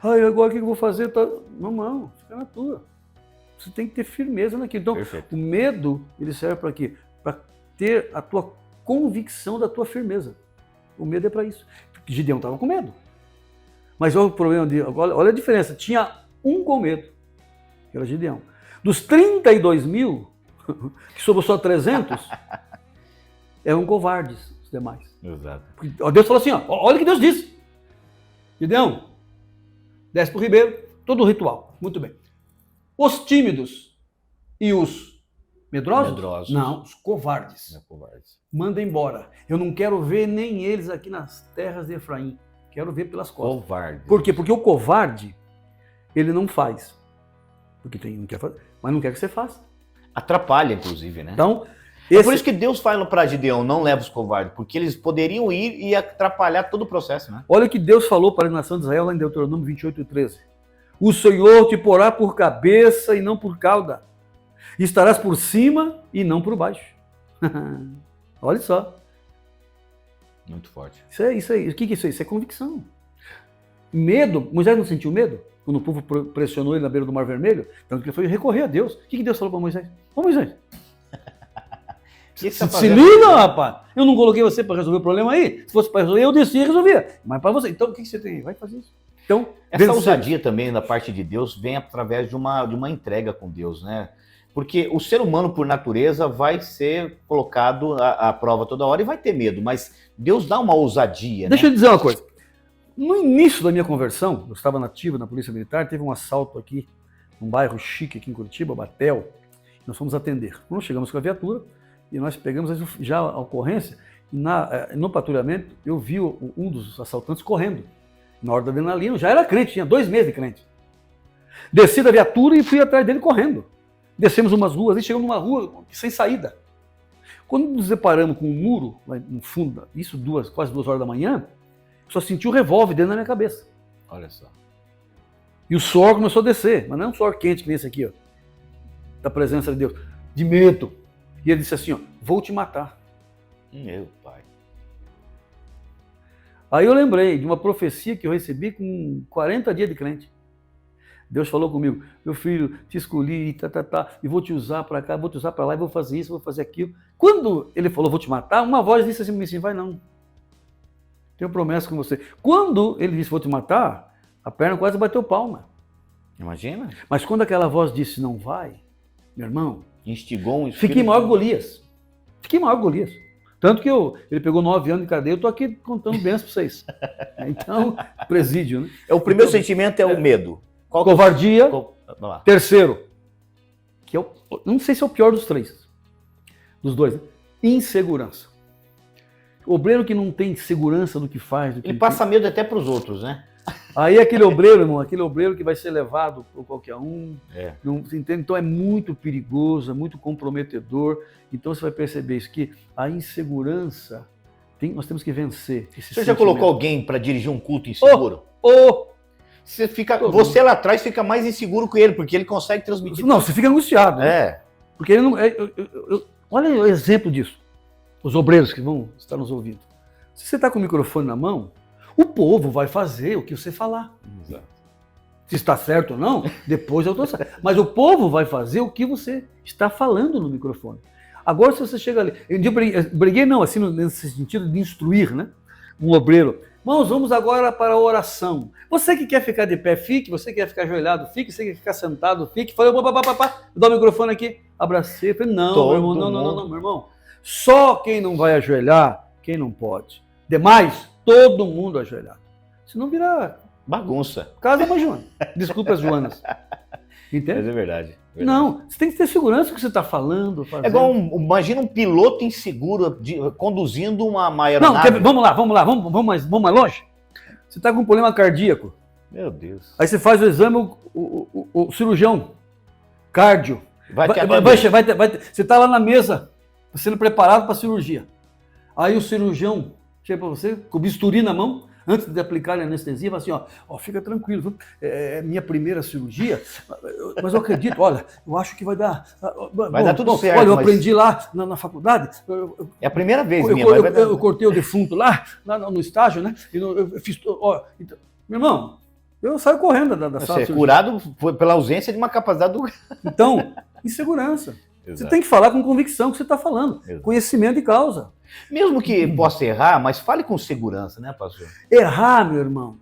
Agora o que eu vou fazer? Não, fica na tua. Você tem que ter firmeza naquilo. Então, perfeito. O medo, ele serve para quê? Para ter a tua convicção da tua firmeza. O medo é para isso. Gideão estava com medo. Mas olha o problema olha a diferença. Tinha um com medo, que era Gideão. Dos 32 mil, que sobrou só 300, eram covardes os demais. Exato. Porque Deus falou assim, olha o que Deus disse. Gideão, desce para o ribeiro, todo o ritual. Muito bem. Os tímidos e os medrosos? Não, os covardes. Manda embora. Eu não quero ver nem eles aqui nas terras de Efraim. Quero ver pelas costas. Covarde. Por quê? Porque o covarde, ele não faz. Porque não quer fazer, mas não quer que você faça. Atrapalha, inclusive, né? Então, é por isso que Deus fala para Gideão, não leva os covardes, porque eles poderiam ir e atrapalhar todo o processo, né? Olha o que Deus falou para a nação de Israel lá em Deuteronômio 28:13. O Senhor te porá por cabeça e não por cauda. Estarás por cima e não por baixo. Olha só. Muito forte. Isso aí. O que é isso aí? Isso é convicção. Medo. Moisés não sentiu medo? Quando o povo pressionou ele na beira do Mar Vermelho? Então ele foi recorrer a Deus. O que Deus falou para Moisés? Ô Moisés, se liga, rapaz. Eu não coloquei você para resolver o problema aí. Se fosse para resolver, eu descia e resolvia. Mas para você. Então o que você tem? Vai fazer isso. Então, essa ousadia também da parte de Deus vem através de uma entrega com Deus, né? Porque o ser humano, por natureza, vai ser colocado à prova toda hora e vai ter medo, mas Deus dá uma ousadia. Deixa eu dizer uma coisa. No início da minha conversão, eu estava nativo na Polícia Militar, teve um assalto aqui, num bairro chique aqui em Curitiba, Batel. Nós fomos atender. Quando chegamos com a viatura, e nós pegamos já a ocorrência, e no patrulhamento eu vi um dos assaltantes correndo. Na hora da adrenalina, já era crente, tinha 2 meses de crente. Desci da viatura e fui atrás dele correndo. Descemos umas ruas e chegamos numa rua sem saída. Quando nos deparamos com um muro, lá no fundo, isso quase 2 horas da manhã, só senti o revólver dentro da minha cabeça. Olha só. E o suor começou a descer, mas não é um suor quente que nem esse aqui, ó, da presença de Deus, de medo. E ele disse assim, ó, vou te matar. Meu pai. Aí eu lembrei de uma profecia que eu recebi com 40 dias de crente. Deus falou comigo, meu filho, te escolhi, e vou te usar para cá, vou te usar para lá, e vou fazer isso, vou fazer aquilo. Quando ele falou, vou te matar, uma voz disse assim, vai não. Tenho promessa com você. Quando ele disse, vou te matar, a perna quase bateu palma. Imagina. Mas quando aquela voz disse, não vai, meu irmão, Instigou um espírito. fiquei maior que Golias. Fiquei maior que Golias. Tanto que ele pegou 9 anos de cadeia, eu estou aqui contando bênçãos para vocês. Então, presídio, né? O primeiro sentimento é o medo. Qual que é o- Covardia. Vamos lá. Terceiro, que eu não sei se é o pior dos três, dos dois, né? Insegurança. O obreiro que não tem segurança do que faz, do que Ele passa medo até para os outros, né? Aí aquele obreiro, irmão, aquele obreiro que vai ser levado por qualquer um, É. não, você entende? Então é muito perigoso, é muito comprometedor. Então você vai perceber isso, que a insegurança, nós temos que vencer esse Você já sentimento. colocou alguém para dirigir um culto inseguro? Você lá atrás fica mais inseguro com ele, porque ele consegue transmitir. Não, você fica angustiado. Né? É. Porque ele não. Olha o exemplo disso. Os obreiros que vão estar nos ouvindo. Se você está com o microfone na mão, o povo vai fazer o que você falar. Exato. Se está certo ou não, depois eu estou certo. Mas o povo vai fazer o que você está falando no microfone. Agora, se você chega ali. Eu briguei não, assim, nesse sentido de instruir, né? Um obreiro. Irmãos, vamos agora para a oração. Você que quer ficar de pé, fique. Você que quer ficar ajoelhado, fique. Você que quer ficar sentado, fique. Falei, dá o microfone aqui, abracei. Falei, não, meu irmão, não, meu irmão. Só quem não vai ajoelhar, quem não pode. Demais, todo mundo ajoelhado. Senão virar Bagunça. casa da Joana. Desculpa as Joanas. Entende? Mas é verdade. Não, você tem que ter segurança do que você está falando. Fazendo. É igual, imagina um piloto inseguro conduzindo uma aeronave. Não, vamos mais longe. Você está com um problema cardíaco. Meu Deus. Aí você faz o exame, o cirurgião, cardio. Você está lá na mesa, sendo preparado para a cirurgia. Aí o cirurgião chega para você, com o bisturi na mão, antes de aplicar a anestesia, fala assim, ó, fica tranquilo, é minha primeira cirurgia, mas eu acredito, olha, eu acho que vai dar... Vai dar tudo certo. Olha, eu aprendi lá na faculdade... É a primeira vez minha. minha. Eu cortei o defunto lá no estágio, né? Eu fiz... Então, meu irmão, eu saio correndo da sala. Você é curado pela ausência de uma capacidade do... Então, insegurança. Exato. Você tem que falar com convicção que você está falando. Exato. Conhecimento de causa. Mesmo que possa errar, mas fale com segurança, né, pastor? Errar, meu irmão,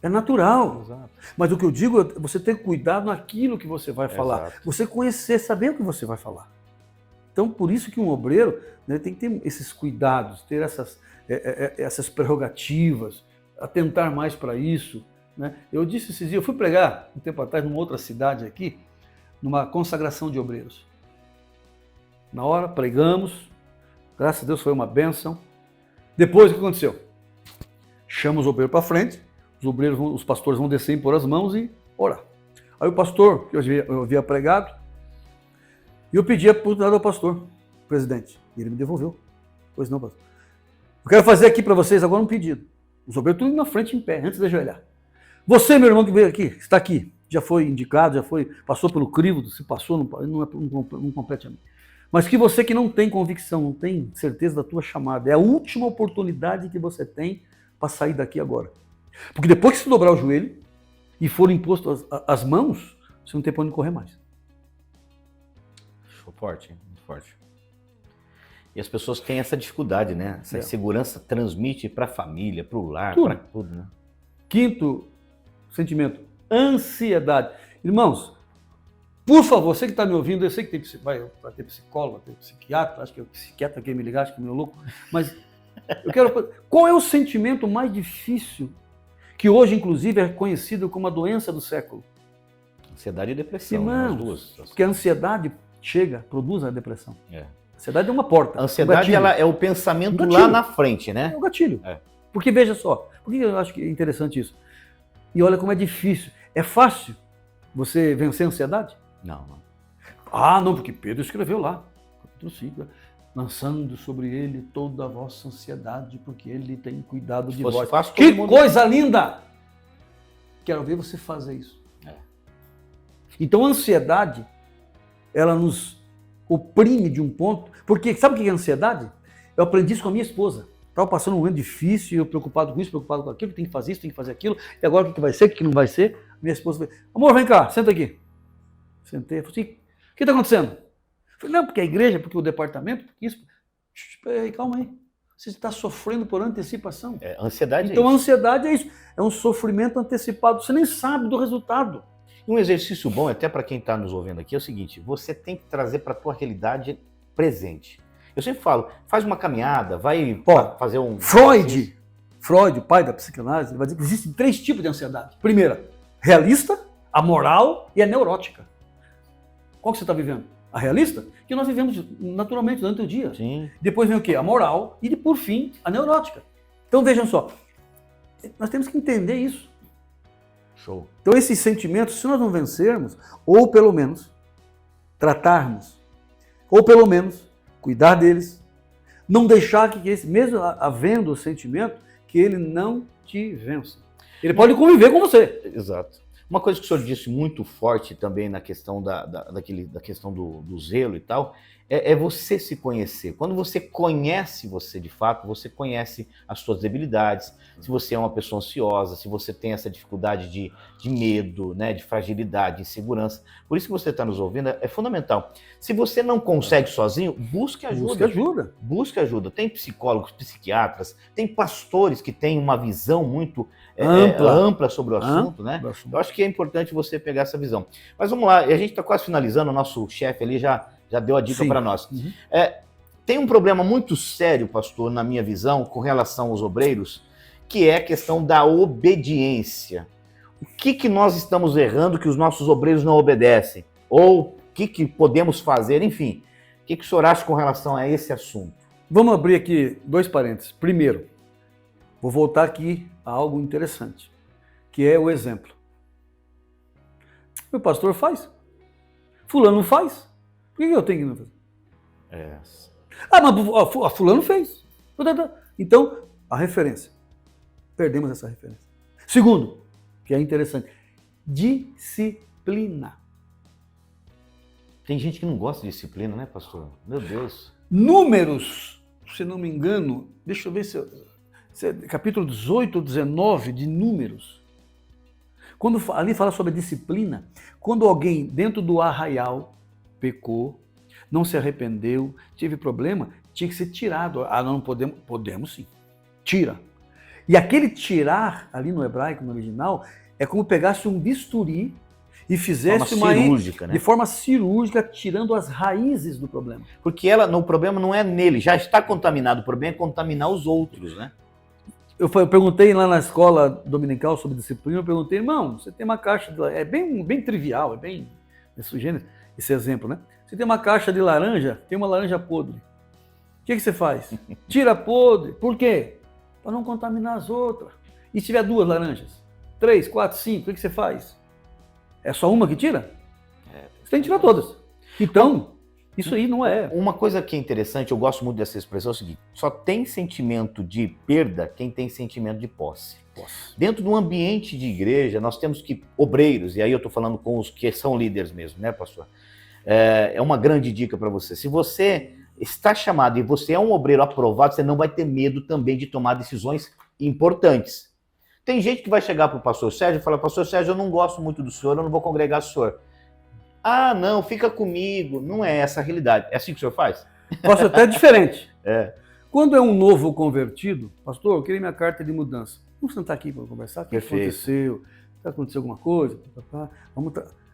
é natural. Exato. Mas o que eu digo é você ter cuidado naquilo que você vai falar. Exato. Você conhecer, saber o que você vai falar. Então, por isso que um obreiro, né, tem que ter esses cuidados, ter essas prerrogativas, atentar mais para isso. Né? Eu disse esses dias, eu fui pregar um tempo atrás numa outra cidade aqui, numa consagração de obreiros. Na hora, pregamos, graças a Deus foi uma bênção. Depois, o que aconteceu? Chama os obreiros para frente, os pastores vão descer e pôr as mãos e orar. Aí o pastor, que eu havia pregado, e eu pedi a oportunidade ao pastor, presidente, e ele me devolveu. Pois não, pastor. Eu quero fazer aqui para vocês agora um pedido. Os obreiros tudo na frente em pé, antes de ajoelhar. Você, meu irmão que veio aqui, está aqui, já foi indicado, passou pelo crivo, se passou, não compete a mim. Mas que você que não tem convicção, não tem certeza da tua chamada, é a última oportunidade que você tem para sair daqui agora. Porque depois que você dobrar o joelho e for imposto as mãos, você não tem para onde correr mais. Forte, muito forte. E as pessoas têm essa dificuldade, né? Essa insegurança transmite para a família, para o lar, para tudo, né? Quinto sentimento, ansiedade. Irmãos, por favor, você que está me ouvindo, eu sei que vai ter psicólogo, vai ter psiquiatra, acho que é o psiquiatra que me ligar, acho que é meu louco, mas eu quero... Qual é o sentimento mais difícil, que hoje, inclusive, é conhecido como a doença do século? Ansiedade e depressão. Irmãos, as duas. porque a ansiedade produz a depressão. A ansiedade é uma porta. A ansiedade ela é o pensamento lá na frente, né? É o gatilho. Porque veja só, por que eu acho que é interessante isso? E olha como é difícil. É fácil você vencer a ansiedade? Não, não. Ah, não, porque Pedro escreveu lá, capítulo 5, lançando sobre ele toda a vossa ansiedade, porque ele tem cuidado de vós. Fácil, Que coisa linda! Quero ver você fazer isso. Então a ansiedade, ela nos oprime de um ponto, porque sabe o que é ansiedade? Eu aprendi isso com a minha esposa. Estava passando um momento difícil, eu preocupado com isso, preocupado com aquilo, tem que fazer isso, tem que fazer aquilo, e agora o que vai ser, o que não vai ser? Minha esposa falou, amor, vem cá, senta aqui. Sentei, falei assim, o que está acontecendo? Eu falei, não, porque a igreja, porque o departamento, porque isso. Peraí, calma aí. Você está sofrendo por antecipação. Ansiedade então é isso. A ansiedade é isso. É um sofrimento antecipado. Você nem sabe do resultado. Um exercício bom, até para quem está nos ouvindo aqui, é o seguinte: você tem que trazer para a tua realidade presente. Eu sempre falo, faz uma caminhada, vai fazer um... Freud, o pai da psicanálise, vai dizer que existem 3 tipos de ansiedade. Primeira, realista, a moral e a neurótica. Qual que você está vivendo? A realista? Que nós vivemos naturalmente durante o dia. Sim. Depois vem o quê? A moral e, por fim, a neurótica. Então vejam só, nós temos que entender isso. Show. Então esses sentimentos, se nós não vencermos, ou pelo menos tratarmos, ou pelo menos cuidar deles, não deixar que esse, mesmo havendo o sentimento, que ele não te vença. Ele pode conviver com você. Exato. Uma coisa que o senhor disse muito forte também na questão da questão do zelo e tal, é você se conhecer. Quando você conhece você de fato, você conhece as suas debilidades, se você é uma pessoa ansiosa, se você tem essa dificuldade de medo, né, de fragilidade, insegurança. Por isso que você está nos ouvindo, é fundamental. Se você não consegue sozinho, busque ajuda. Busque ajuda. Busque ajuda. Tem psicólogos, psiquiatras, tem pastores que têm uma visão muito ampla sobre o assunto, né? Eu acho que é importante você pegar essa visão. Mas vamos lá, a gente está quase finalizando, o nosso chefe ali já deu a dica para nós. Uhum. Tem um problema muito sério, pastor, na minha visão, com relação aos obreiros, que é a questão da obediência. O que nós estamos errando que os nossos obreiros não obedecem? Ou o que podemos fazer? Enfim, o que o senhor acha com relação a esse assunto? Vamos abrir aqui 2 parênteses. Primeiro, vou voltar aqui a algo interessante, que é o exemplo. Meu pastor faz. Fulano não faz. Por que eu tenho que não fazer? Mas fulano fez. Então, a referência. Perdemos essa referência. Segundo, que é interessante, disciplina. Tem gente que não gosta de disciplina, né, pastor? Meu Deus. Números, se não me engano, deixa eu ver se capítulo 18 ou 19 de Números. Quando ali fala sobre a disciplina, quando alguém dentro do arraial pecou, não se arrependeu, teve problema, tinha que ser tirado. Não podemos? Podemos sim. Tira. E aquele tirar, ali no hebraico, no original, é como pegasse um bisturi e fizesse uma cirúrgica, né? De forma cirúrgica, tirando as raízes do problema. Porque o problema não é nele, já está contaminado, o problema é contaminar os outros, né? Eu perguntei lá na escola dominical sobre disciplina, eu perguntei, irmão, você tem uma caixa de laranja, é bem trivial, é bem sugênero, esse exemplo, né? Você tem uma caixa de laranja, tem uma laranja podre. O que você faz? Tira podre. Por quê? Para não contaminar as outras. E se tiver 2 laranjas? 3, 4, 5, o que você faz? É só uma que tira? Você tem que tirar todas. Então, isso aí não é. Uma coisa que é interessante, eu gosto muito dessa expressão, é o seguinte: só tem sentimento de perda quem tem sentimento de posse. Dentro de um ambiente de igreja, nós temos que, obreiros, e aí eu estou falando com os que são líderes mesmo, né, pastor? É uma grande dica para você. Se você está chamado e você é um obreiro aprovado, você não vai ter medo também de tomar decisões importantes. Tem gente que vai chegar para o pastor Sérgio e falar: pastor Sérgio, eu não gosto muito do senhor, eu não vou congregar o senhor. Ah, não, fica comigo. Não é essa a realidade. É assim que o senhor faz? Posso até diferente. Quando é um novo convertido, pastor, eu queria minha carta de mudança. Vamos sentar aqui para conversar. O que aconteceu? Aconteceu alguma coisa?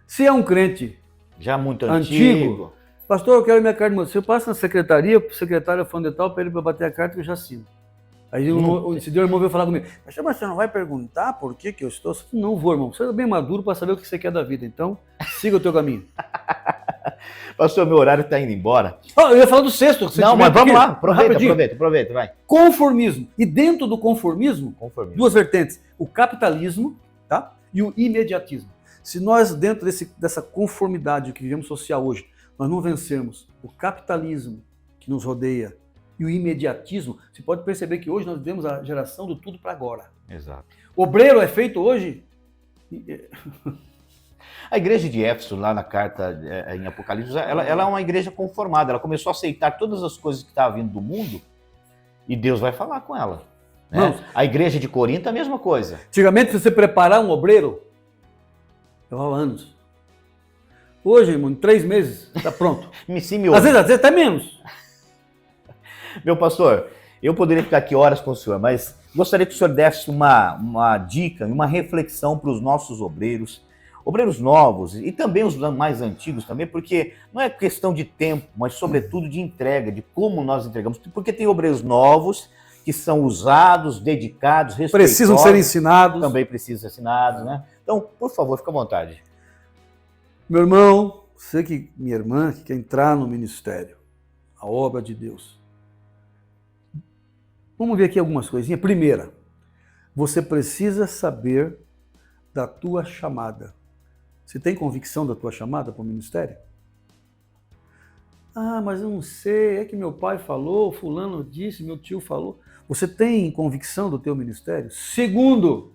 Se é um crente já muito antigo, pastor, eu quero minha carta de mudança. Se eu passo na secretaria, o secretário é fulano de tal, para ele bater a carta, eu já assino. Aí esse Deus irmão veio falar comigo: mas você não vai perguntar por que eu estou? Não vou, irmão. Você é bem maduro para saber o que você quer da vida. Então, siga o teu caminho. Pastor, meu horário está indo embora. Eu ia falar do sexto. Não, mas vamos lá. Aproveita, vai. Conformismo. E dentro do conformismo, 2 vertentes. O capitalismo, tá? E o imediatismo. Se nós, dentro dessa conformidade que vivemos social hoje, nós não vencermos o capitalismo que nos rodeia e o imediatismo, você pode perceber que hoje nós vivemos a geração do tudo para agora. Exato. O obreiro é feito hoje... A igreja de Éfeso, lá na carta em Apocalipse, ela é uma igreja conformada. Ela começou a aceitar todas as coisas que estavam vindo do mundo e Deus vai falar com ela. Né? A igreja de Corinto é a mesma coisa. Antigamente, se você preparar um obreiro, levava anos. Hoje, irmão, em 3 meses, está pronto. Às vezes até menos. Meu pastor, eu poderia ficar aqui horas com o senhor, mas gostaria que o senhor desse uma dica, uma reflexão para os nossos obreiros novos e também os mais antigos também, porque não é questão de tempo, mas sobretudo de entrega, de como nós entregamos. Porque tem obreiros novos que são usados, dedicados, respeitosos. Precisam ser ensinados. Também precisam ser ensinados, né? Então, por favor, fica à vontade. Meu irmão, você que, minha irmã, que quer entrar no ministério, a obra de Deus. Vamos ver aqui algumas coisinhas. Primeira, você precisa saber da tua chamada. Você tem convicção da tua chamada para o ministério? Ah, mas eu não sei, é que meu pai falou, fulano disse, meu tio falou. Você tem convicção do teu ministério? Segundo,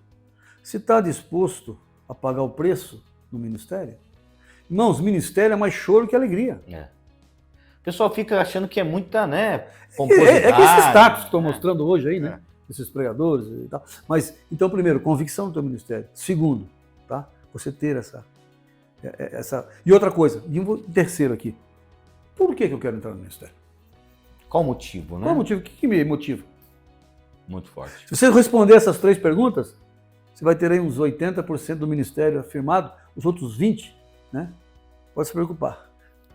se está disposto a pagar o preço no ministério? Irmãos, ministério é mais choro que alegria. O pessoal fica achando que é muita, né, pomposidade. É que esse status que estou mostrando hoje aí, né? Esses pregadores e tal. Mas, então, primeiro, convicção do teu ministério. Segundo, tá? Você ter essa... E outra coisa, e terceiro aqui. Por que eu quero entrar no ministério? Qual o motivo, né? Qual o motivo? O que me motiva? Muito forte. Se você responder essas 3 perguntas, você vai ter aí uns 80% do ministério afirmado, os outros 20%, né? Pode se preocupar.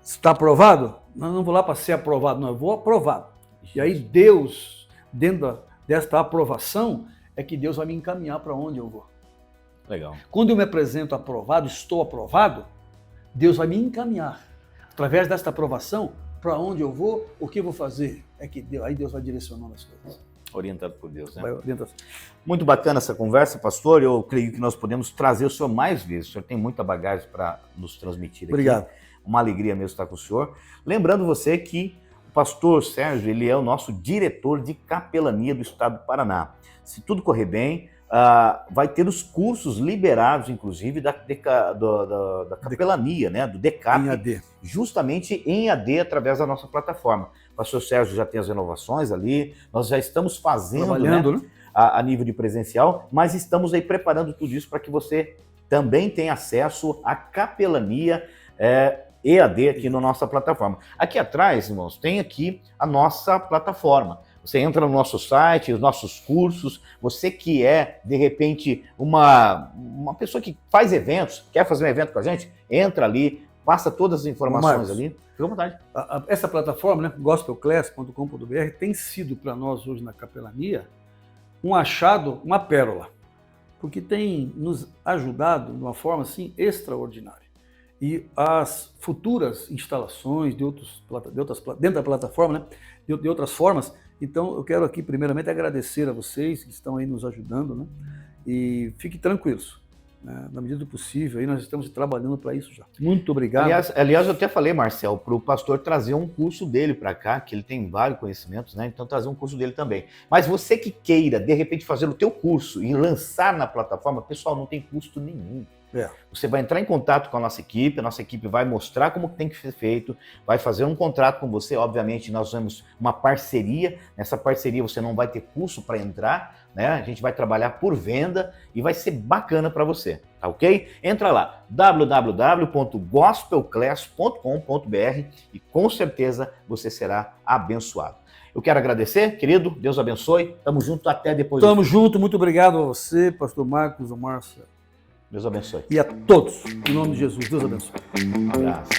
Está aprovado? Não vou lá para ser aprovado, não, eu vou aprovado. E aí Deus, dentro desta aprovação, é que Deus vai me encaminhar para onde eu vou. Legal. Quando eu me apresento aprovado, estou aprovado, Deus vai me encaminhar, através desta aprovação, para onde eu vou, o que eu vou fazer. Aí Deus vai direcionando as coisas. Orientado por Deus, né? Vai orientando. Muito bacana essa conversa, pastor. Eu creio que nós podemos trazer o senhor mais vezes. O senhor tem muita bagagem para nos transmitir aqui. Obrigado. Uma alegria mesmo estar com o senhor. Lembrando você que o pastor Sérgio, ele é o nosso diretor de capelania do estado do Paraná. Se tudo correr bem, vai ter os cursos liberados, inclusive, da capelania, né? Do DECAP, em AD. Justamente em AD, através da nossa plataforma. O pastor Sérgio já tem as renovações ali, nós já estamos fazendo, trabalhando, né? A nível de presencial, mas estamos aí preparando tudo isso para que você também tenha acesso à capelania EAD aqui na nossa plataforma. Aqui atrás, irmãos, tem aqui a nossa plataforma. Você entra no nosso site, os nossos cursos, você que é, de repente, uma pessoa que faz eventos, quer fazer um evento com a gente, entra ali, passa todas as informações ali. Fica à vontade. Essa plataforma, né, gospelclass.com.br, tem sido para nós hoje na capelania um achado, uma pérola, porque tem nos ajudado de uma forma assim extraordinária. E as futuras instalações dentro da plataforma, né, de outras formas. Então, eu quero aqui, primeiramente, agradecer a vocês que estão aí nos ajudando, né? E fiquem tranquilos, né? Na medida do possível, aí nós estamos trabalhando para isso já. Muito obrigado. Aliás, eu até falei, Marcel, para o pastor trazer um curso dele para cá, que ele tem vários conhecimentos, né? Então, trazer um curso dele também. Mas você que queira, de repente, fazer o teu curso e lançar na plataforma, pessoal, não tem custo nenhum. Você vai entrar em contato com a nossa equipe vai mostrar como tem que ser feito, vai fazer um contrato com você, obviamente nós temos uma parceria, nessa parceria você não vai ter custo para entrar, né? A gente vai trabalhar por venda e vai ser bacana para você, tá ok? Entra lá, www.gospelclass.com.br e com certeza você será abençoado. Eu quero agradecer, querido, Deus abençoe, tamo junto, até depois. Tamo junto, muito obrigado a você, pastor Marcos, a Márcia. Deus abençoe. E a todos, em nome de Jesus, Deus abençoe. Um abraço.